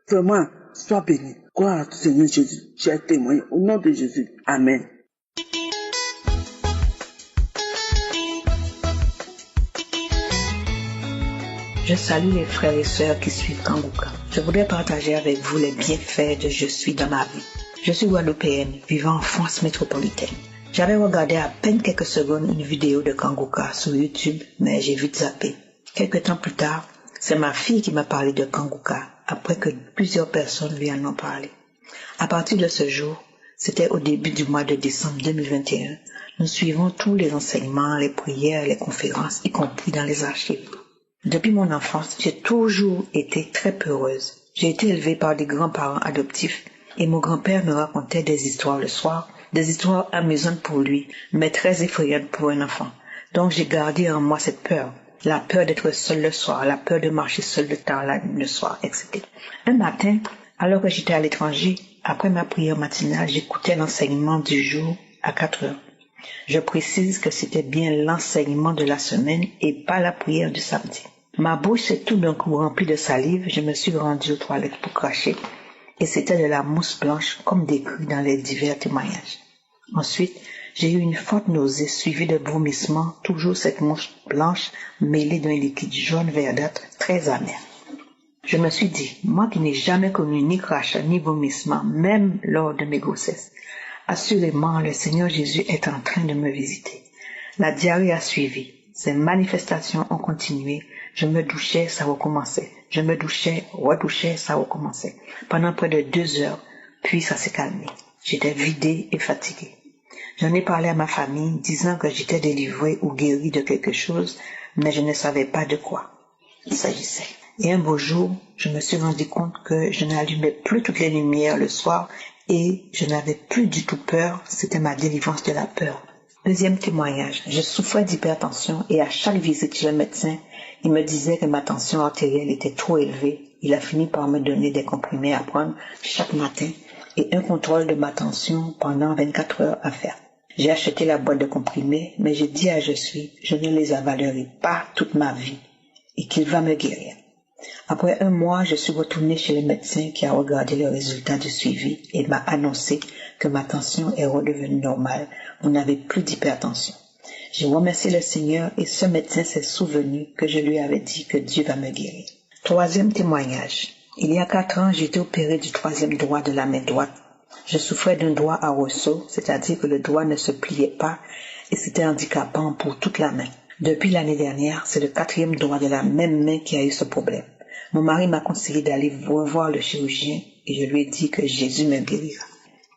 vraiment, soit béni. Gloire au Seigneur Jésus. J'ai témoigné au nom de Jésus. Amen. Je salue les frères et sœurs qui suivent Kanguka. Je voudrais partager avec vous les bienfaits de Je suis dans ma vie. Je suis guadeloupéenne, vivant en France métropolitaine. J'avais regardé à peine quelques secondes une vidéo de Kanguka sur YouTube, mais j'ai vite zappé. Quelques temps plus tard, c'est ma fille qui m'a parlé de Kanguka, après que plusieurs personnes lui en ont parlé. À partir de ce jour, c'était au début du mois de décembre 2021, nous suivons tous les enseignements, les prières, les conférences, y compris dans les archives. Depuis mon enfance, j'ai toujours été très peureuse. J'ai été élevée par des grands-parents adoptifs et mon grand-père me racontait des histoires le soir, des histoires amusantes pour lui, mais très effrayantes pour un enfant. Donc j'ai gardé en moi cette peur, la peur d'être seul le soir, la peur de marcher seul le tard le soir, etc. Un matin, alors que j'étais à l'étranger, après ma prière matinale, j'écoutais l'enseignement du jour à 4 heures. Je précise que c'était bien l'enseignement de la semaine et pas la prière du samedi. Ma bouche s'est tout d'un coup remplie de salive, je me suis rendue aux toilettes pour cracher et c'était de la mousse blanche comme décrit dans les divers témoignages. Ensuite, j'ai eu une forte nausée suivie de vomissements, toujours cette mousse blanche mêlée d'un liquide jaune verdâtre très amer. Je me suis dit, moi qui n'ai jamais connu ni crachat ni vomissement, même lors de mes grossesses, assurément le Seigneur Jésus est en train de me visiter. La diarrhée a suivi, ces manifestations ont continué, je me douchais, ça recommençait, je me douchais, redouchais, ça recommençait, pendant près de 2 heures, puis ça s'est calmé. J'étais vidée et fatiguée. J'en ai parlé à ma famille, disant que j'étais délivrée ou guérie de quelque chose, mais je ne savais pas de quoi il s'agissait. Et un beau jour, je me suis rendu compte que je n'allumais plus toutes les lumières le soir et je n'avais plus du tout peur, c'était ma délivrance de la peur. Deuxième témoignage, je souffrais d'hypertension et à chaque visite chez le médecin, il me disait que ma tension artérielle était trop élevée. Il a fini par me donner des comprimés à prendre chaque matin et un contrôle de ma tension pendant 24 heures à faire. J'ai acheté la boîte de comprimés, mais j'ai dit à je ne les avalerai pas toute ma vie et qu'il va me guérir. Après 1 mois, je suis retournée chez le médecin qui a regardé le résultat du suivi et m'a annoncé que ma tension est redevenue normale. Vous n'avez plus d'hypertension. J'ai remercié le Seigneur et ce médecin s'est souvenu que je lui avais dit que Dieu va me guérir. Troisième témoignage. Il y a 4 ans, j'ai été opérée du 3e doigt de la main droite. Je souffrais d'un doigt à ressaut, c'est-à-dire que le doigt ne se pliait pas et c'était handicapant pour toute la main. Depuis l'année dernière, c'est le 4e doigt de la même main qui a eu ce problème. Mon mari m'a conseillé d'aller revoir le chirurgien et je lui ai dit que Jésus me guérira.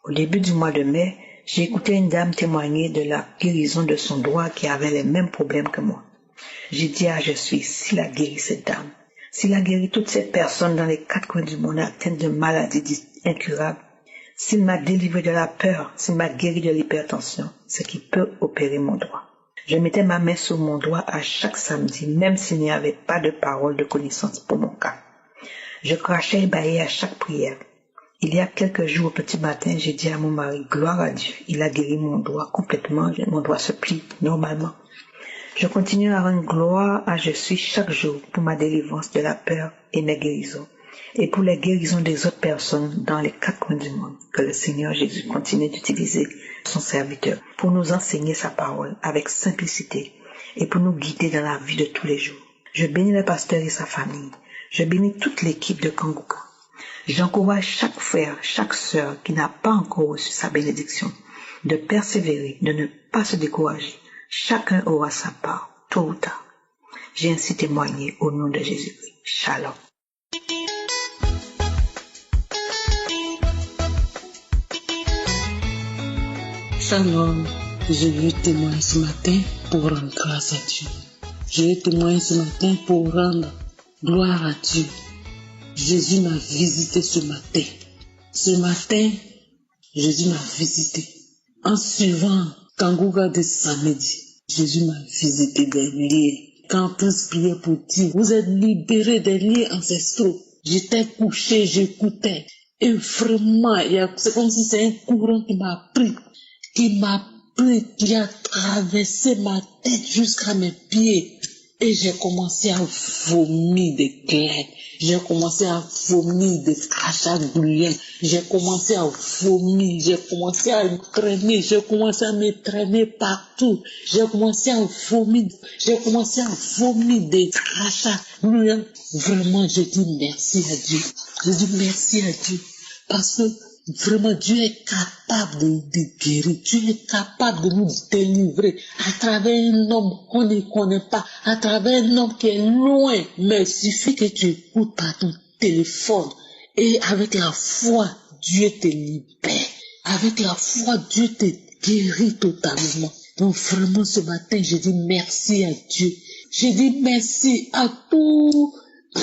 Au début du mois de mai, j'ai écouté une dame témoigner de la guérison de son doigt qui avait les mêmes problèmes que moi. J'ai dit à s'il a guéri cette dame, s'il a guéri toutes ces personnes dans les 4 coins du monde atteintes de maladies incurables, s'il m'a délivré de la peur, s'il m'a guéri de l'hypertension, c'est qu'il peut opérer mon doigt. Je mettais ma main sur mon doigt à chaque samedi, même s'il n'y avait pas de parole de connaissance pour mon cas. Je crachais et bâillais à chaque prière. Il y a quelques jours au petit matin, j'ai dit à mon mari, gloire à Dieu, il a guéri mon doigt complètement, mon doigt se plie normalement. Je continue à rendre gloire à chaque jour pour ma délivrance de la peur et mes guérisons, et pour les guérisons des autres personnes dans les 4 coins du monde, que le Seigneur Jésus continue d'utiliser son serviteur pour nous enseigner sa parole avec simplicité et pour nous guider dans la vie de tous les jours. Je bénis le pasteur et sa famille. Je bénis toute l'équipe de Kanguka. J'encourage chaque frère, chaque sœur qui n'a pas encore reçu sa bénédiction de persévérer, de ne pas se décourager. Chacun aura sa part, tôt ou tard. J'ai ainsi témoigné au nom de Jésus-Christ. Shalom. Shalom, je veux témoigner ce matin pour rendre grâce à Dieu. Je veux témoigner ce matin pour rendre gloire à Dieu. Jésus m'a visité ce matin. Ce matin, Jésus m'a visité. En suivant Kanguka de samedi, Jésus m'a visité des liens. Quand Prince priait pour dire, vous êtes libérés des liens ancestraux. J'étais couché, j'écoutais. Et vraiment, c'est comme si c'est un courant qui m'a pris, qui a traversé ma tête jusqu'à mes pieds. Et j'ai commencé à vomir des clairs. J'ai commencé à vomir des crachats bouillants. J'ai commencé à vomir. J'ai commencé à traîner. J'ai commencé à me traîner partout. J'ai commencé à vomir. J'ai commencé à vomir des crachats bouillants. Vraiment, je dis merci à Dieu. Je dis merci à Dieu. Parce que vraiment, Dieu est capable de guérir. Dieu est capable de nous délivrer à travers un homme qu'on ne connaît pas, à travers un homme qui est loin. Mais il suffit que tu écoutes par ton téléphone et avec la foi, Dieu te libère. Avec la foi, Dieu te guérit totalement. Donc vraiment, ce matin, je dis merci à Dieu. Je dis merci à tous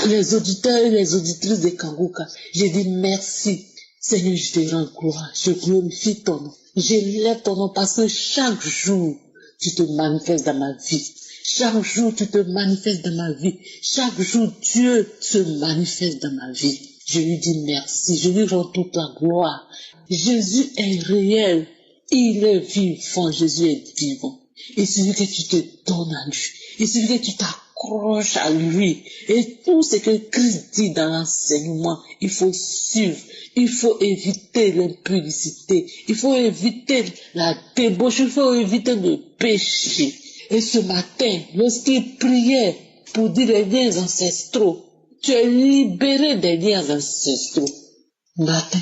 les auditeurs et les auditrices de Kanguka. Je dis merci. Seigneur, je te rends gloire, je glorifie ton nom, je lève ton nom parce que chaque jour, tu te manifestes dans ma vie. Chaque jour, tu te manifestes dans ma vie. Chaque jour, Dieu se manifeste dans ma vie. Je lui dis merci, je lui rends toute la gloire. Jésus est réel, il est vivant, Jésus est vivant. Il suffit que tu te donnes à lui, il suffit que tu t'accroches à lui. Et tout ce que Christ dit dans l'enseignement, il faut suivre. Il faut éviter l'impudicité, il faut éviter la débauche, il faut éviter le péché. Et ce matin, lorsqu'il priait pour dire les liens ancestraux, tu es libéré des liens ancestraux.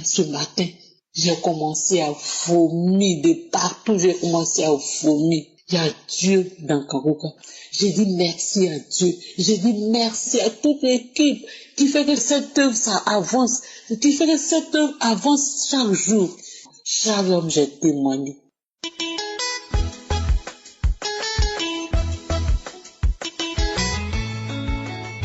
Ce matin, j'ai commencé à vomir de partout, j'ai commencé à vomir. Il y a Dieu dans Kanguka. J'ai dit merci à Dieu. J'ai dit merci à toute l'équipe qui fait que cette œuvre, ça avance. Qui fait que cette œuvre avance chaque jour. Shalom, j'ai témoigné.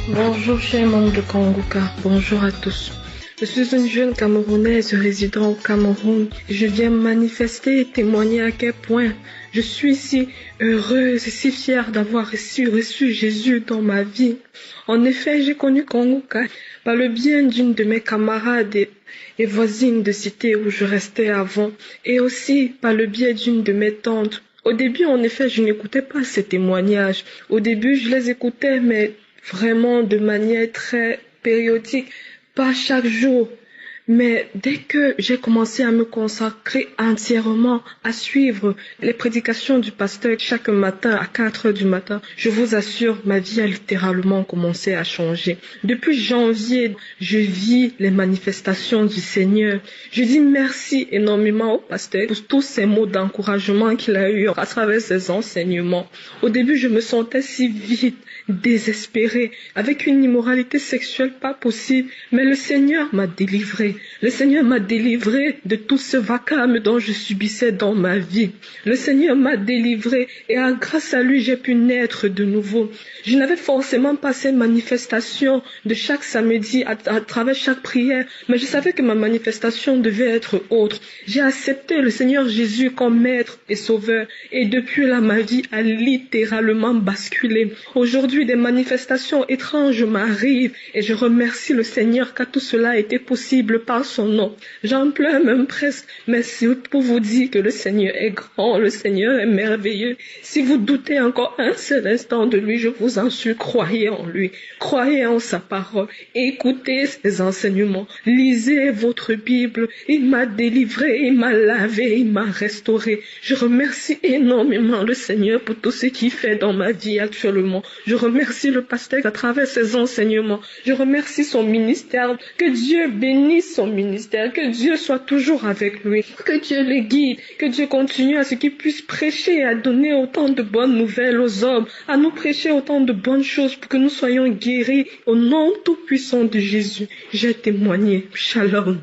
Bonjour, chers membres de Kanguka. Bonjour à tous. Je suis une jeune Camerounaise résidant au Cameroun. Je viens manifester et témoigner à quel point je suis si heureuse et si fière d'avoir reçu Jésus dans ma vie. En effet, j'ai connu Kanguka par le bien d'une de mes camarades et voisines de cité où je restais avant, et aussi par le biais d'une de mes tantes. Au début, en effet, je n'écoutais pas ces témoignages. Au début, je les écoutais, mais vraiment de manière très périodique. Pas chaque jour, mais dès que j'ai commencé à me consacrer entièrement à suivre les prédications du pasteur chaque matin à 4 heures du matin, je vous assure, ma vie a littéralement commencé à changer. Depuis janvier, je vis les manifestations du Seigneur. Je dis merci énormément au pasteur pour tous ces mots d'encouragement qu'il a eu à travers ses enseignements. Au début, je me sentais si vide, désespérée, avec une immoralité sexuelle pas possible, mais le Seigneur m'a délivrée. Le Seigneur m'a délivrée de tout ce vacarme dont je subissais dans ma vie. Le Seigneur m'a délivrée et grâce à lui, j'ai pu naître de nouveau. Je n'avais forcément pas ces manifestations de chaque samedi à travers chaque prière, mais je savais que ma manifestation devait être autre. J'ai accepté le Seigneur Jésus comme maître et sauveur et depuis là, ma vie a littéralement basculé. Aujourd'hui, des manifestations étranges m'arrivent et je remercie le Seigneur car tout cela a été possible par son nom. J'en pleure même presque, mais c'est pour vous dire que le Seigneur est grand, le Seigneur est merveilleux. Si vous doutez encore un seul instant de lui, je vous en supplie, croyez en lui, croyez en sa parole, écoutez ses enseignements, lisez votre Bible. Il m'a délivré, il m'a lavé, il m'a restauré. Je remercie énormément le Seigneur pour tout ce qu'il fait dans ma vie actuellement. Je remercie le pasteur à travers ses enseignements. Je remercie son ministère. Que Dieu bénisse son ministère. Que Dieu soit toujours avec lui. Que Dieu le guide. Que Dieu continue à ce qu'il puisse prêcher et à donner autant de bonnes nouvelles aux hommes. À nous prêcher autant de bonnes choses pour que nous soyons guéris au nom tout puissant de Jésus. J'ai témoigné. Shalom.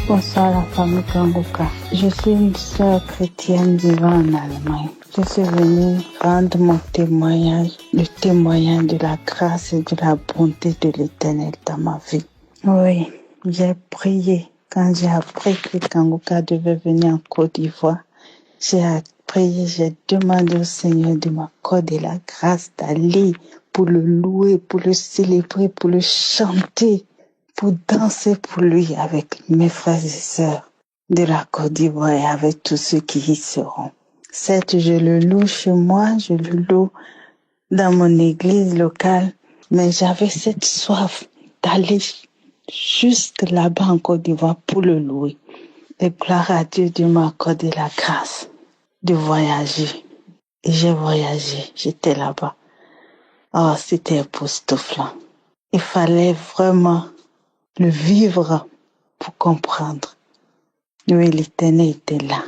Bonsoir la famille Kanguka. Je suis une sœur chrétienne vivant en Allemagne. Je suis venue rendre mon témoignage, le témoignage de la grâce et de la bonté de l'Éternel dans ma vie. Oui, j'ai prié Quand j'ai appris que Kanguka devait venir en Côte d'Ivoire, j'ai prié, j'ai demandé au Seigneur de m'accorder la grâce d'aller pour le louer, pour le célébrer, pour le chanter, pour danser pour lui avec mes frères et sœurs de la Côte d'Ivoire et avec tous ceux qui y seront. Certes, je le loue chez moi, je le loue dans mon église locale, mais j'avais cette soif d'aller juste là-bas en Côte d'Ivoire pour le louer. Et gloire à Dieu, Dieu m'a accordé la grâce de voyager. Et j'ai voyagé, j'étais là-bas. Oh, c'était époustouflant. Il fallait vraiment le vivre pour comprendre. Oui, l'Éternel était là.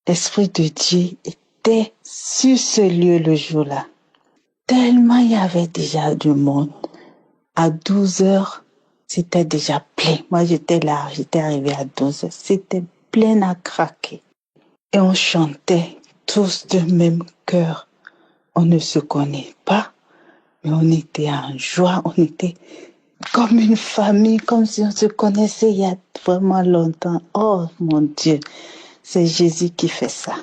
L'Esprit de Dieu était sur ce lieu le jour-là. Tellement il y avait déjà du monde. À 12 heures, c'était déjà plein. Moi, j'étais là, j'étais arrivée à 12 heures. C'était plein à craquer. Et on chantait tous de même cœur. On ne se connaît pas, mais on était en joie. On était comme une famille, comme si on se connaissait il y a vraiment longtemps. Oh, mon Dieu, c'est Jésus qui fait ça.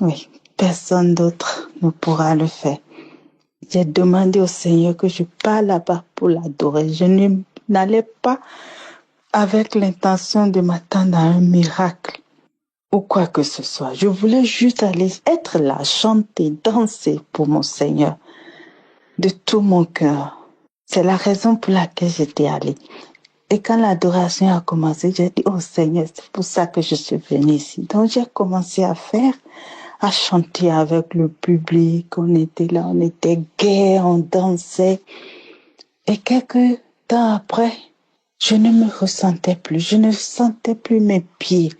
Oui, personne d'autre ne pourra le faire. J'ai demandé au Seigneur que je parte là-bas pour l'adorer. Je n'allais pas avec l'intention de m'attendre à un miracle ou quoi que ce soit. Je voulais juste aller être là, chanter, danser pour mon Seigneur de tout mon cœur. C'est la raison pour laquelle j'étais allée. Et quand l'adoration a commencé, j'ai dit, oh Seigneur, c'est pour ça que je suis venue ici. Donc j'ai commencé à chanter avec le public. On était là, on était gai, on dansait. Et quelques temps après, je ne me ressentais plus. Je ne sentais plus mes pieds.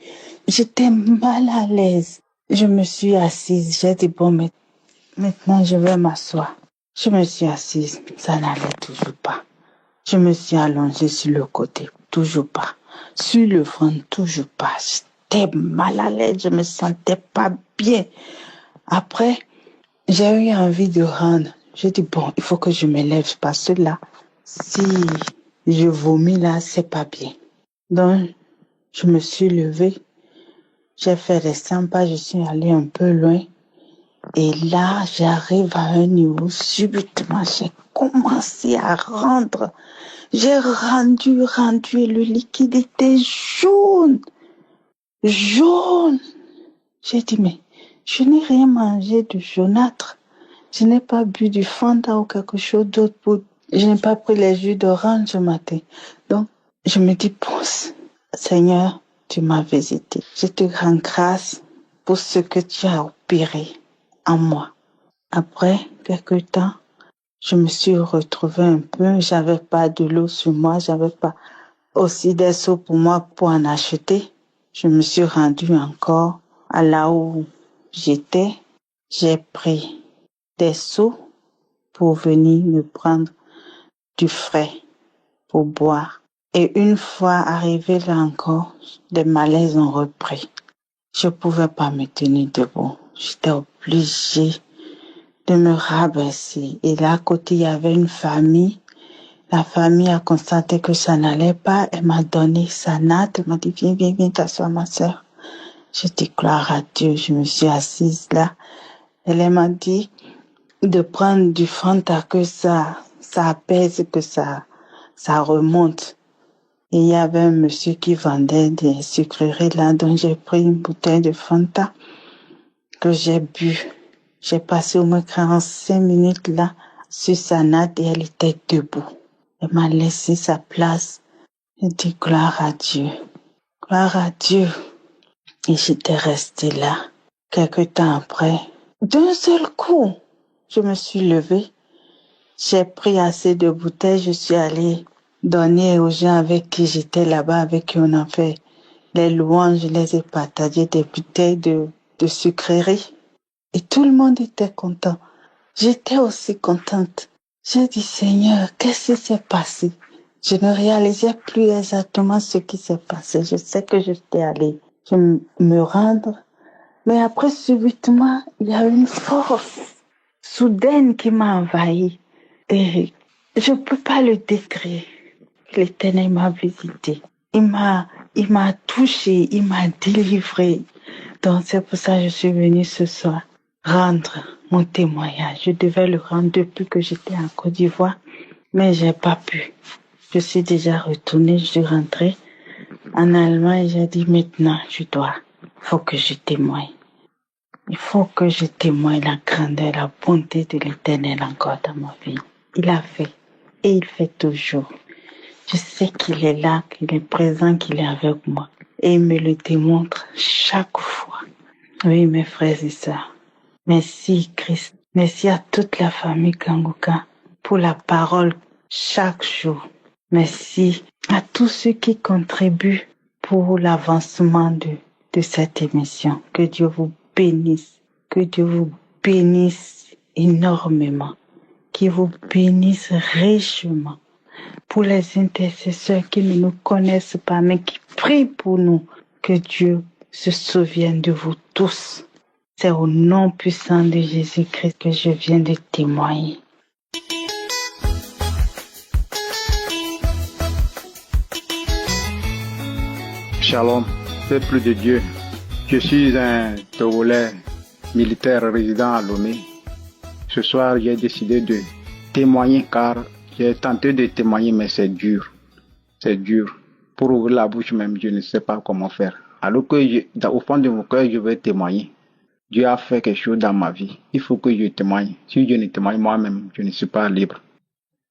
J'étais mal à l'aise. Je me suis assise. J'ai dit, bon, maintenant je vais m'asseoir. Je me suis assise. Ça n'allait toujours pas. Je me suis allongée sur le côté. Toujours pas. Sur le front, toujours pas. J'étais mal à l'aise. Je me sentais pas bien. Après, j'ai eu envie de rendre. J'ai dit, bon, il faut que je me lève parce que là, si je vomis là, c'est pas bien. Donc, je me suis levée. J'ai fait les 100 pas, je suis allée un peu loin. Et là, j'arrive à un niveau, subitement, j'ai commencé à rendre. J'ai rendu, et le liquide était jaune. Jaune. J'ai dit, mais je n'ai rien mangé de jaunâtre. Je n'ai pas bu du Fanta ou quelque chose d'autre. Je n'ai pas pris les jus d'orange ce matin. Donc, je me dis, pense, Seigneur, tu m'as visité. Je te rends grâce pour ce que tu as opéré en moi. Après quelque temps, je me suis retrouvée un peu. J'avais pas de l'eau sur moi. J'avais pas aussi des seaux pour moi pour en acheter. Je me suis rendue encore à là où j'étais. J'ai pris des seaux pour venir me prendre du frais pour boire. Et une fois arrivée là encore, les malaises ont repris. Je pouvais pas me tenir debout. J'étais obligée de me rabaisser. Et là, à côté, il y avait une famille. La famille a constaté que ça n'allait pas. Elle m'a donné sa natte. Elle m'a dit, viens, t'asseoir, ma sœur. J'ai dit, gloire à Dieu. Je me suis assise là. Elle m'a dit de prendre du Fanta, que ça apaise, que ça remonte. Et il y avait un monsieur qui vendait des sucreries là, donc j'ai pris une bouteille de Fanta que j'ai bu. J'ai passé au moins 45 minutes là, sur sa natte et elle était debout. Elle m'a laissé sa place. J'ai dit gloire à Dieu. Gloire à Dieu. Et j'étais restée là. Quelque temps après, d'un seul coup, je me suis levée. J'ai pris assez de bouteilles, je suis allée donner aux gens avec qui j'étais là-bas, avec qui on a fait les louanges, je les ai partagées, des bouteilles de sucreries. Et tout le monde était content. J'étais aussi contente. J'ai dit, Seigneur, qu'est-ce qui s'est passé? Je ne réalisais plus exactement ce qui s'est passé. Je sais que j'étais allée me rendre. Mais après, subitement, il y a une force soudaine qui m'a envahie. Et je peux pas le décrire. L'Éternel m'a visité. Il m'a il m'a touché, il m'a délivré. Donc c'est pour ça que je suis venue ce soir rendre mon témoignage. Je devais le rendre depuis que j'étais en Côte d'Ivoire, mais j'ai pas pu. Je suis déjà retournée, je suis rentrée en Allemagne. J'ai dit maintenant, faut que je témoigne. Il faut que je témoigne la grandeur, la bonté de l'Éternel encore dans ma vie. Il a fait et il fait toujours. Je sais qu'il est là, qu'il est présent, qu'il est avec moi. Et il me le démontre chaque fois. Oui, mes frères et sœurs. Merci Christ. Merci à toute la famille Kanguka pour la parole chaque jour. Merci à tous ceux qui contribuent pour l'avancement de cette émission. Que Dieu vous bénisse. Que Dieu vous bénisse énormément. Qu'il vous bénisse richement. Pour les intercesseurs qui ne nous connaissent pas, mais qui prient pour nous, que Dieu se souvienne de vous tous. C'est au nom puissant de Jésus-Christ que je viens de témoigner. Shalom, peuple de Dieu. Je suis un Togolais militaire résident à Lomé. Ce soir, j'ai décidé de témoigner car j'ai tenté de témoigner, mais c'est dur. C'est dur. Pour ouvrir la bouche même, je ne sais pas comment faire. Alors que au fond de mon cœur, je vais témoigner. Dieu a fait quelque chose dans ma vie. Il faut que je témoigne. Si je ne témoigne moi-même, je ne suis pas libre.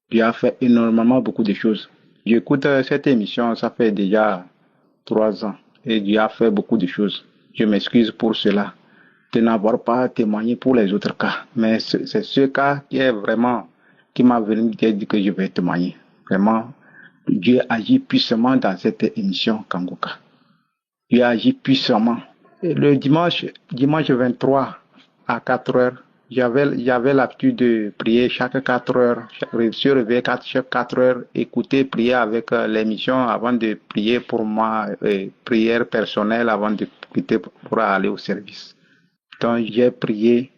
Dieu a fait énormément beaucoup de choses. J'écoute cette émission, ça fait déjà 3 ans. Et Dieu a fait beaucoup de choses. Je m'excuse pour cela. De n'avoir pas témoigné pour les autres cas. Mais c'est ce cas qui m'a venu dire que je vais témoigner. Vraiment, Dieu agit puissamment dans cette émission Kanguka. Dieu agit puissamment. Et le dimanche 23 à 4 heures, j'avais l'habitude de prier chaque 4 heures. Je suis réveillé chaque 4 heures, écouter, prier avec l'émission avant de prier pour moi, prière personnelle avant de quitter pour aller au service. Donc j'ai prié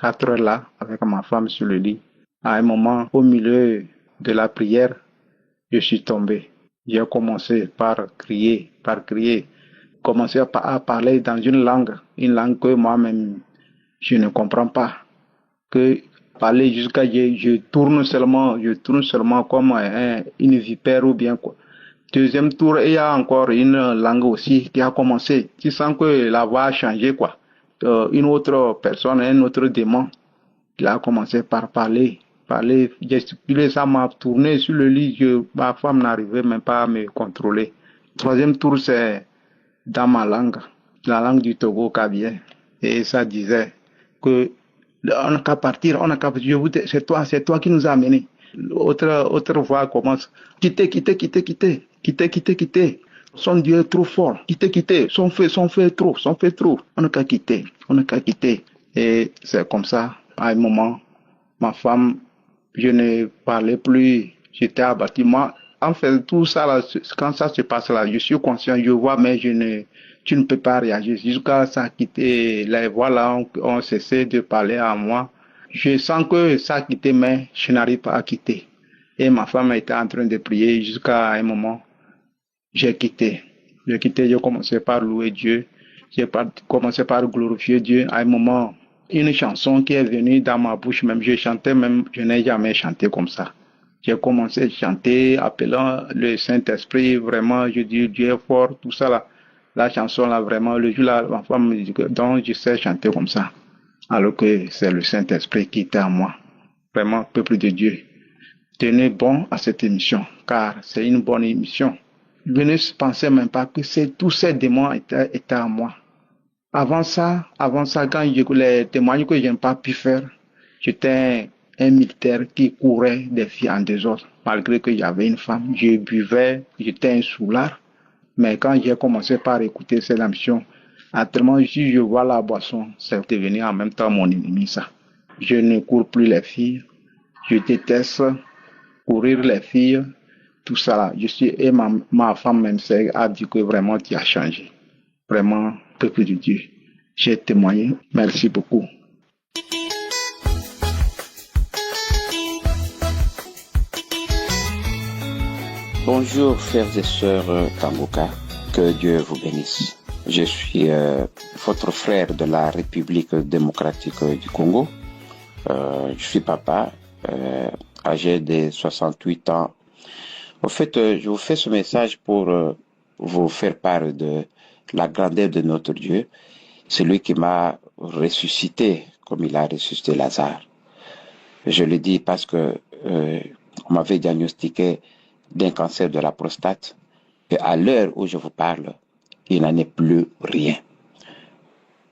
4 heures là avec ma femme sur le lit. À un moment, au milieu de la prière, je suis tombé. J'ai commencé par crier. Commencé à parler dans une langue que moi-même je ne comprends pas. Que parler jusqu'à je tourne seulement comme une vipère ou bien quoi. Deuxième tour, il y a encore une langue aussi qui a commencé. Tu sens que la voix a changé quoi. Une autre personne, un autre démon, il a commencé par parler, gesticuler, ça m'a tourné sur le lit, ma femme n'arrivait même pas à me contrôler. Troisième tour, c'est dans ma langue, la langue du Togo Kabien, et ça disait que on n'a qu'à partir, c'est toi qui nous a amenés. Autre voix commence, quittez. Son Dieu est trop fort. Quittez. Son feu trop. On n'a qu'à quitter. Et c'est comme ça. À un moment, ma femme, je ne parlais plus. J'étais abattu. Moi, en fait, tout ça là, quand ça se passe là, je suis conscient, je vois, mais tu ne peux pas réagir. Jusqu'à ça quitter, les voix là ont cessé de parler à moi. Je sens que ça a quitté, mais je n'arrive pas à quitter. Et ma femme était en train de prier jusqu'à un moment. J'ai quitté, j'ai commencé par louer Dieu, j'ai commencé par glorifier Dieu. À un moment, une chanson qui est venue dans ma bouche, même je n'ai jamais chanté comme ça. J'ai commencé à chanter, appelant le Saint-Esprit, vraiment, je dis Dieu est fort, tout ça là. La chanson là, vraiment, le jour là, ma femme me dit que donc je sais chanter comme ça. Alors que c'est le Saint-Esprit qui était en moi. Vraiment, peuple de Dieu, tenez bon à cette émission, car c'est une bonne émission. Je ne pensais même pas que tous ces démons étaient en moi. Avant ça, quand les témoignages que je n'ai pas pu faire, j'étais un militaire qui courait des filles en désordre. Malgré que j'avais une femme, je buvais, j'étais un soulard. Mais quand j'ai commencé par écouter cette émission, actuellement, si je vois la boisson, c'est devenu en même temps mon ennemi, ça. Je ne cours plus les filles. Je déteste courir les filles. Tout ça là, et ma femme même a dit que vraiment tu as changé. Vraiment, peuple de Dieu. J'ai témoigné. Merci beaucoup. Bonjour frères et sœurs Kanguka. Que Dieu vous bénisse. Je suis votre frère de la République démocratique du Congo. Je suis papa, âgé de 68 ans. En fait, je vous fais ce message pour vous faire part de la grandeur de notre Dieu. C'est lui qui m'a ressuscité comme il a ressuscité Lazare. Je le dis parce que on m'avait diagnostiqué d'un cancer de la prostate. Et à l'heure où je vous parle, il n'en est plus rien.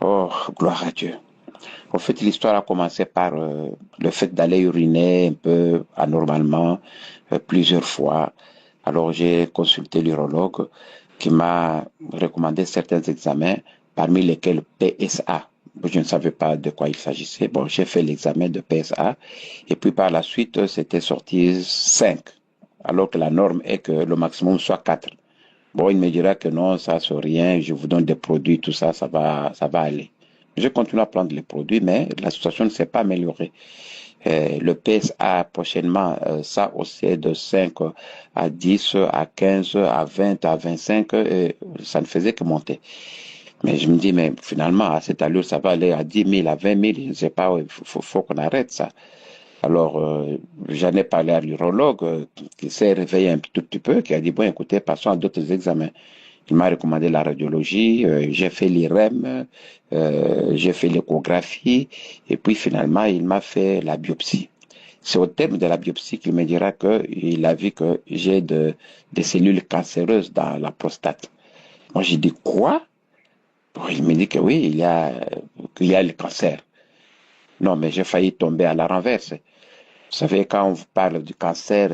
Oh, gloire à Dieu. En fait, l'histoire a commencé par le fait d'aller uriner un peu anormalement plusieurs fois. Alors, j'ai consulté l'urologue qui m'a recommandé certains examens, parmi lesquels PSA. Je ne savais pas de quoi il s'agissait. Bon, j'ai fait l'examen de PSA et puis par la suite, c'était sorti 5, alors que la norme est que le maximum soit 4. Bon, il me dira que non, ça c'est rien, je vous donne des produits, tout ça, ça va aller. Je continue à prendre les produits, mais la situation ne s'est pas améliorée. Le PSA prochainement, ça aussi de 5 à 10, à 15, à 20, à 25, ça ne faisait que monter. Mais je me dis, mais finalement, à cette allure, ça va aller à 10 000, à 20 000, je ne sais pas, il faut qu'on arrête ça. Alors, j'en ai parlé à l'urologue qui s'est réveillé un tout petit peu, qui a dit, bon, écoutez, passons à d'autres examens. Il m'a recommandé la radiologie, j'ai fait l'IRM, j'ai fait l'échographie, et puis finalement, il m'a fait la biopsie. C'est au terme de la biopsie qu'il me dira qu'il a vu que j'ai des cellules cancéreuses dans la prostate. Moi, j'ai dit, quoi? Bon, il me dit que oui, qu'il y a le cancer. Non, mais j'ai failli tomber à la renverse. Vous savez, quand on vous parle du cancer,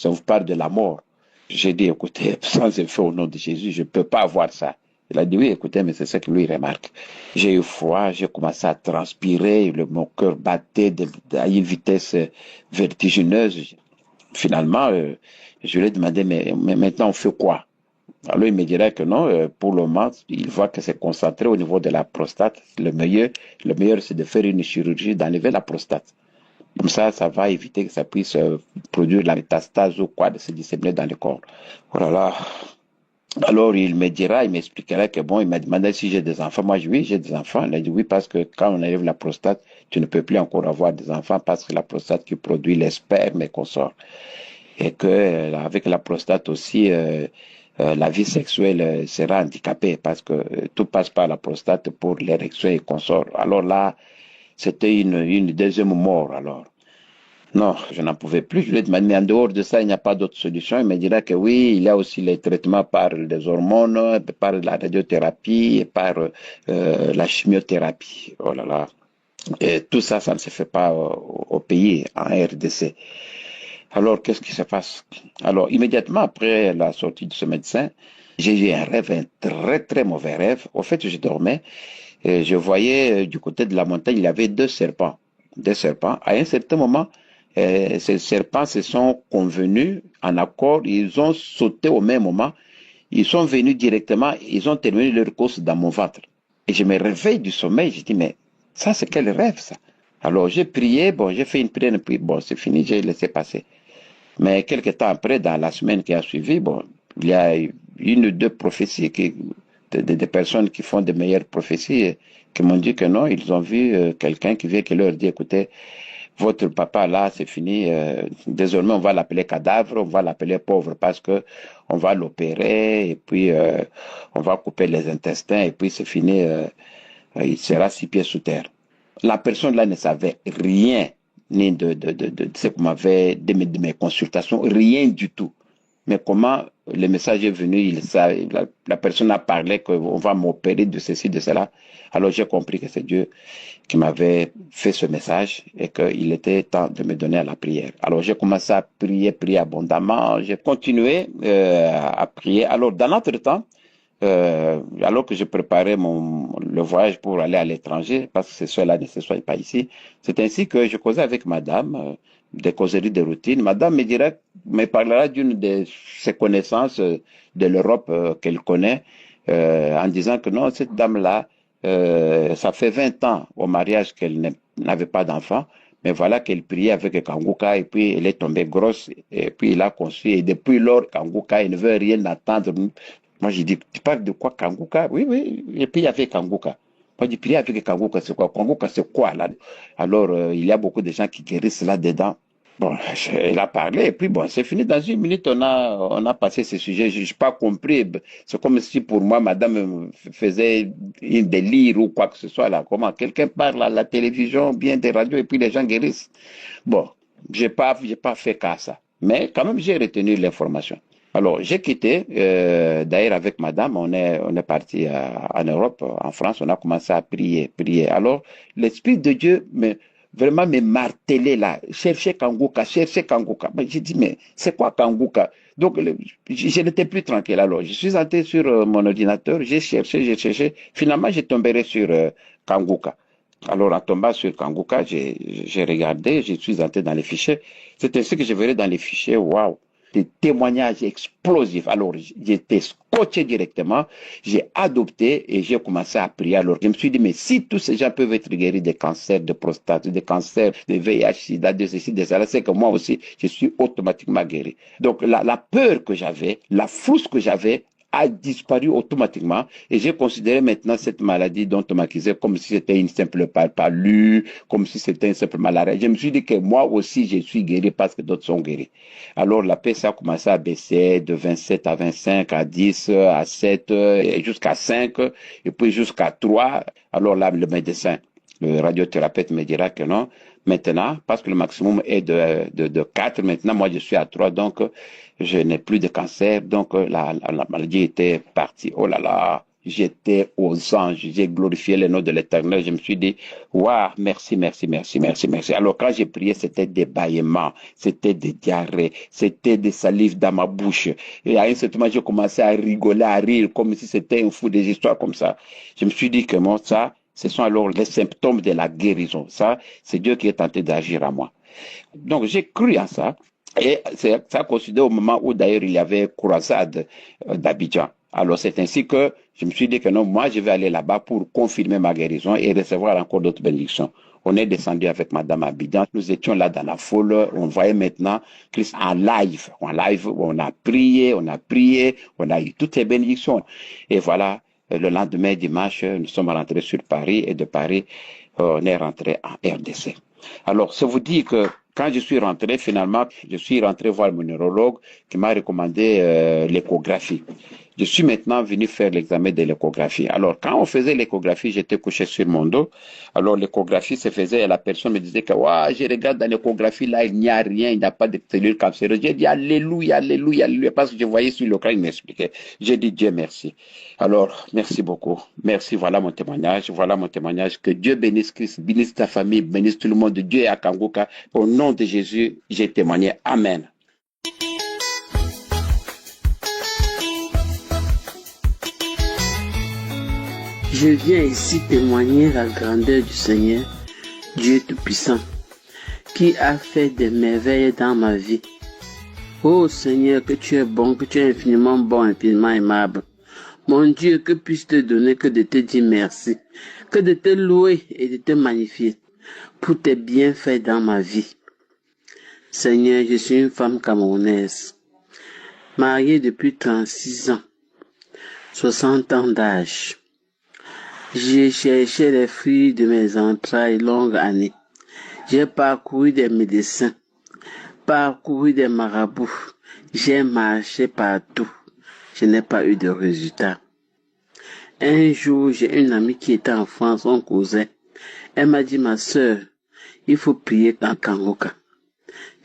on vous parle de la mort. J'ai dit, écoutez, sans effet au nom de Jésus, je ne peux pas avoir ça. Il a dit, oui, écoutez, mais c'est ça que lui remarque. J'ai eu froid, j'ai commencé à transpirer, mon cœur battait à une vitesse vertigineuse. Finalement, je lui ai demandé, mais maintenant on fait quoi? Alors il me dirait que non, pour le moment, il voit que c'est concentré au niveau de la prostate. Le meilleur c'est de faire une chirurgie, d'enlever la prostate. Comme ça va éviter que ça puisse produire la métastase ou quoi, de se disséminer dans le corps. Voilà. Alors il m'expliquera que bon, il m'a demandé si j'ai des enfants. Moi, oui, j'ai des enfants. Il a dit oui, parce que quand on enlève la prostate, tu ne peux plus encore avoir des enfants parce que la prostate qui produit les spermes et consorts. Et que avec la prostate aussi, la vie sexuelle sera handicapée parce que tout passe par la prostate pour l'érection et consorts. Alors là, c'était une deuxième mort alors. Non, je n'en pouvais plus. Je lui ai demandé, mais en dehors de ça, il n'y a pas d'autre solution. Il me dira que oui, il y a aussi les traitements par les hormones, par la radiothérapie et par la chimiothérapie. Oh là là. Et tout ça, ça ne se fait pas au pays, en RDC. Alors, qu'est-ce qui se passe? Alors, immédiatement après la sortie de ce médecin, j'ai eu un rêve, un très très mauvais rêve. Au fait, je dormais et je voyais du côté de la montagne, il y avait deux serpents. À un certain moment, ces serpents se sont convenus en accord, ils ont sauté au même moment, ils sont venus directement, ils ont terminé leur course dans mon ventre. Et je me réveille du sommeil, je dis, mais ça c'est quel rêve ça? Alors j'ai prié, bon, j'ai fait une prière, et puis bon, c'est fini, j'ai laissé passer. Mais quelques temps après, dans la semaine qui a suivi, bon, il y a une ou deux prophéties, des personnes qui font de meilleures prophéties, qui m'ont dit que non, ils ont vu quelqu'un qui vient, qui leur dit, écoutez, votre papa là, c'est fini, désormais on va l'appeler cadavre, on va l'appeler pauvre parce que on va l'opérer et puis on va couper les intestins et puis c'est fini, il sera 6 pieds sous terre. La personne là ne savait rien, ni de ce qu'on m'avait, de mes consultations, rien du tout. Mais comment le message est venu, la personne a parlé qu'on va m'opérer de ceci, de cela. Alors j'ai compris que c'est Dieu qui m'avait fait ce message et qu'il était temps de me donner à la prière. Alors j'ai commencé à prier abondamment. J'ai continué à prier. Alors dans l'entretemps, alors que je préparais le voyage pour aller à l'étranger, parce que c'est cela ne se soit pas ici, c'est ainsi que je causais avec madame, des causeries de routine. Madame me parlera d'une de ses connaissances de l'Europe qu'elle connaît, en disant que non, cette dame-là, ça fait 20 ans au mariage qu'elle n'avait pas d'enfant, mais voilà qu'elle priait avec Kanguka et puis elle est tombée grosse et puis il a conçu et depuis lors Kanguka il ne veut rien attendre Moi, j'ai dit, tu parles de quoi, Kanguka? Oui, oui, j'ai prié avec Kanguka. Moi, j'ai prié avec Kanguka, c'est quoi? Kanguka, c'est quoi, là? Alors, il y a beaucoup de gens qui guérissent là-dedans. Bon, il a parlé, et puis bon, c'est fini. Dans une minute, on a passé ce sujet. Je n'ai pas compris. C'est comme si pour moi, madame faisait un délire ou quoi que ce soit là. Comment? Quelqu'un parle à la télévision, bien des radios, et puis les gens guérissent. Bon, j'ai pas fait cas à ça. Mais quand même, j'ai retenu l'information. Alors, j'ai quitté, d'ailleurs avec madame, on est parti en Europe, en France, on a commencé à prier. Alors, l'Esprit de Dieu vraiment me martelait là, chercher Kanguka. Mais j'ai dit, mais c'est quoi Kanguka? Donc, je n'étais plus tranquille. Alors, je suis entré sur mon ordinateur, j'ai cherché. Finalement, j'ai tombé sur Kanguka. Alors, en tombant sur Kanguka, j'ai regardé, je suis entré dans les fichiers. C'est ainsi que je verrai dans les fichiers, waouh, des témoignages explosifs. Alors, j'étais scotché directement, j'ai adopté et j'ai commencé à prier. Alors, je me suis dit, mais si tous ces gens peuvent être guéris des cancers de prostate, des cancers de VIH, SIDA, de ceci, de ça, c'est que moi aussi, je suis automatiquement guéri. Donc, la peur que j'avais, la frousse que j'avais, a disparu automatiquement et j'ai considéré maintenant cette maladie dont on m'accusait comme si c'était une simple palu, comme si c'était une simple maladie. Je me suis dit que moi aussi je suis guéri parce que d'autres sont guéris. Alors la paix ça a commencé à baisser de 27 à 25, à 10, à 7, et jusqu'à 5 et puis jusqu'à 3. Alors là le médecin, le radiothérapeute me dira que non. Maintenant, parce que le maximum est de 4, maintenant moi je suis à 3, donc je n'ai plus de cancer, donc la maladie était partie. Oh là là, j'étais aux anges, j'ai glorifié le nom de l'Éternel, je me suis dit, waouh, merci. Alors quand j'ai prié, c'était des bâillements, c'était des diarrhées, c'était des salives dans ma bouche. Et à un certain moment, j'ai commencé à rigoler, à rire, comme si c'était un fou des histoires comme ça. Je me suis dit que moi, ça, ce sont alors les symptômes de la guérison. Ça, c'est Dieu qui est tenté d'agir à moi. Donc, j'ai cru en ça. Et ça coïncidait au moment où d'ailleurs il y avait croisade d'Abidjan. Alors, c'est ainsi que je me suis dit que non, moi, je vais aller là-bas pour confirmer ma guérison et recevoir encore d'autres bénédictions. On est descendu avec madame Abidjan. Nous étions là dans la foule. On voyait maintenant Christ en live. On a prié, on a eu toutes les bénédictions. Et voilà. Le lendemain, dimanche, nous sommes rentrés sur Paris et de Paris, on est rentré en RDC. Alors, ça vous dit que quand je suis rentré, finalement, je suis rentré voir mon neurologue qui m'a recommandé l'échographie. Je suis maintenant venu faire l'examen de l'échographie. Alors, quand on faisait l'échographie, j'étais couché sur mon dos. Alors, l'échographie se faisait et la personne me disait que, ouais, je regarde dans l'échographie, là, il n'y a rien, il n'y a pas de cellules cancéreuses. J'ai dit, alléluia, parce que je voyais sur le crâne, il m'expliquait. J'ai dit, Dieu merci. Alors, merci beaucoup. Merci, voilà mon témoignage. Que Dieu bénisse Christ, bénisse ta famille, bénisse tout le monde. Dieu est à Kanguka. Au nom de Jésus, j'ai témoigné. Amen. Je viens ici témoigner la grandeur du Seigneur, Dieu Tout-Puissant, qui a fait des merveilles dans ma vie. Oh Seigneur, que tu es bon, que tu es infiniment bon, infiniment aimable. Mon Dieu, que puis-je te donner que de te dire merci, que de te louer et de te magnifier pour tes bienfaits dans ma vie. Seigneur, je suis une femme camerounaise, mariée depuis 36 ans, 60 ans d'âge. J'ai cherché les fruits de mes entrailles longues années. J'ai parcouru des médecins, parcouru des marabouts. J'ai marché partout. Je n'ai pas eu de résultat. Un jour, j'ai une amie qui était en France, on causait. Elle m'a dit, ma sœur, il faut prier dans Kanguka.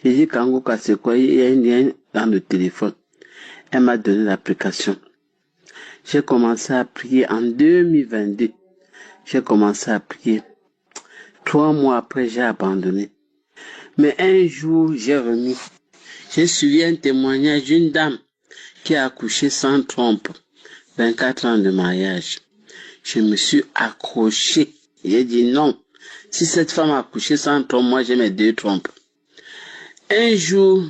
J'ai dit, Kanguka, c'est quoi? Il y a un lien dans le téléphone. Elle m'a donné l'application. J'ai commencé à prier en 2022. J'ai commencé à prier. 3 mois après, j'ai abandonné. Mais un jour, j'ai remis. J'ai suivi un témoignage d'une dame qui a accouché sans trompe. 24 ans de mariage. Je me suis accroché. J'ai dit non. Si cette femme a accouché sans trompe, moi j'ai mes 2 trompes. Un jour,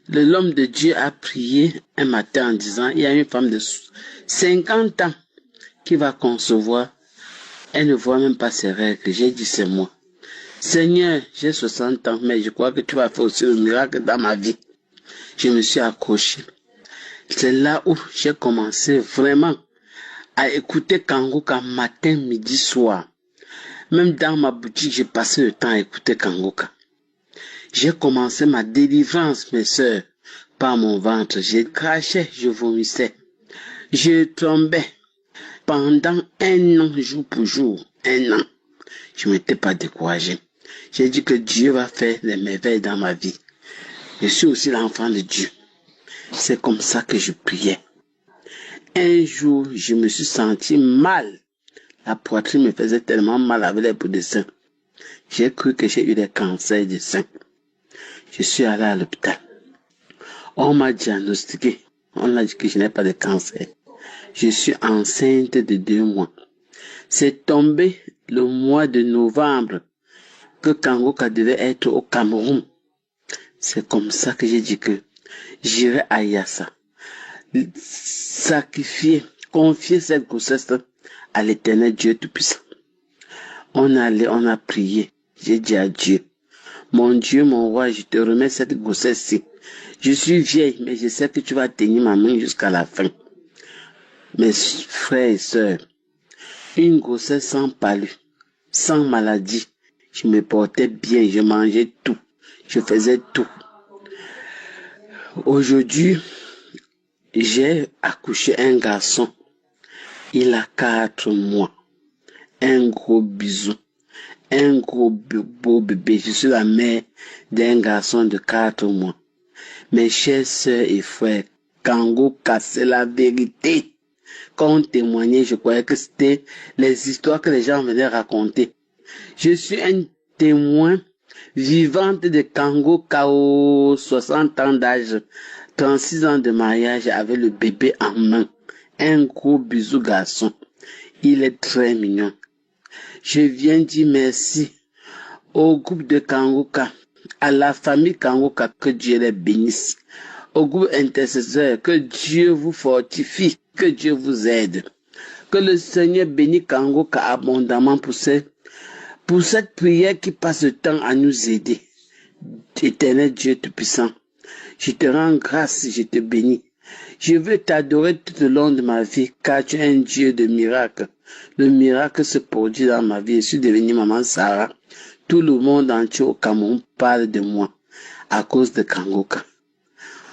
l'homme de Dieu a prié un matin en disant, il y a une femme de 50 ans qui va concevoir. Elle ne voit même pas ses règles. J'ai dit, c'est moi. Seigneur, j'ai 60 ans, mais je crois que tu vas faire aussi le miracle dans ma vie. Je me suis accroché. C'est là où j'ai commencé vraiment à écouter Kangoka matin, midi, soir. Même dans ma boutique, j'ai passé le temps à écouter Kangoka. J'ai commencé ma délivrance, mes sœurs, par mon ventre. J'ai craché, je vomissais. Je tombais pendant 1 an, jour pour jour. 1 an. Je ne m'étais pas découragé. J'ai dit que Dieu va faire des merveilles dans ma vie. Je suis aussi l'enfant de Dieu. C'est comme ça que je priais. Un jour, je me suis senti mal. La poitrine me faisait tellement mal avec les bouts de sein. J'ai cru que j'ai eu des cancers du sein. Je suis allé à l'hôpital. On m'a diagnostiqué. On a dit que je n'ai pas de cancer. Je suis enceinte de 2 mois. C'est tombé le mois de novembre que Kangoka devait être au Cameroun. C'est comme ça que j'ai dit que j'irai à Yassa. Sacrifier, confier cette grossesse à l'Éternel Dieu Tout-Puissant. On a prié. J'ai dit à Dieu, mon Dieu, mon roi, je te remets cette grossesse-ci. Je suis vieille, mais je sais que tu vas tenir ma main jusqu'à la fin. Mes frères et sœurs, une grossesse sans palu, sans maladie. Je me portais bien, je mangeais tout, je faisais tout. Aujourd'hui, j'ai accouché un garçon. Il a 4 mois. Un gros bisou. Un gros beau bébé. Je suis la mère d'un garçon de 4 mois. Mes chers sœurs et frères, Kangoka, c'est la vérité. Quand on témoignait, je croyais que c'était les histoires que les gens venaient raconter. Je suis un témoin vivante de Kangoka aux 60 ans d'âge, 36 ans de mariage avec le bébé en main. Un gros bisou garçon. Il est très mignon. Je viens dire merci au groupe de Kangoka, à la famille Kangoka, que Dieu les bénisse. Au groupe intercesseur, que Dieu vous fortifie, que Dieu vous aide. Que le Seigneur bénisse Kangoka abondamment pour cette prière qui passe le temps à nous aider. Éternel Dieu Tout-Puissant, je te rends grâce, je te bénis. Je veux t'adorer tout le long de ma vie, car tu es un Dieu de miracles. Le miracle se produit dans ma vie. Je suis devenue maman Sarah. Tout le monde entier au Cameroun parle de moi à cause de Kangoka.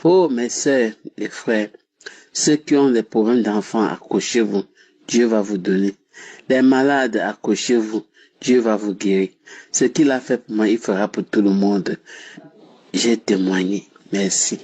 Oh, mes sœurs et frères, ceux qui ont des problèmes d'enfants, accrochez-vous. Dieu va vous donner. Les malades, accrochez-vous. Dieu va vous guérir. Ce qu'il a fait pour moi, il fera pour tout le monde. J'ai témoigné. Merci.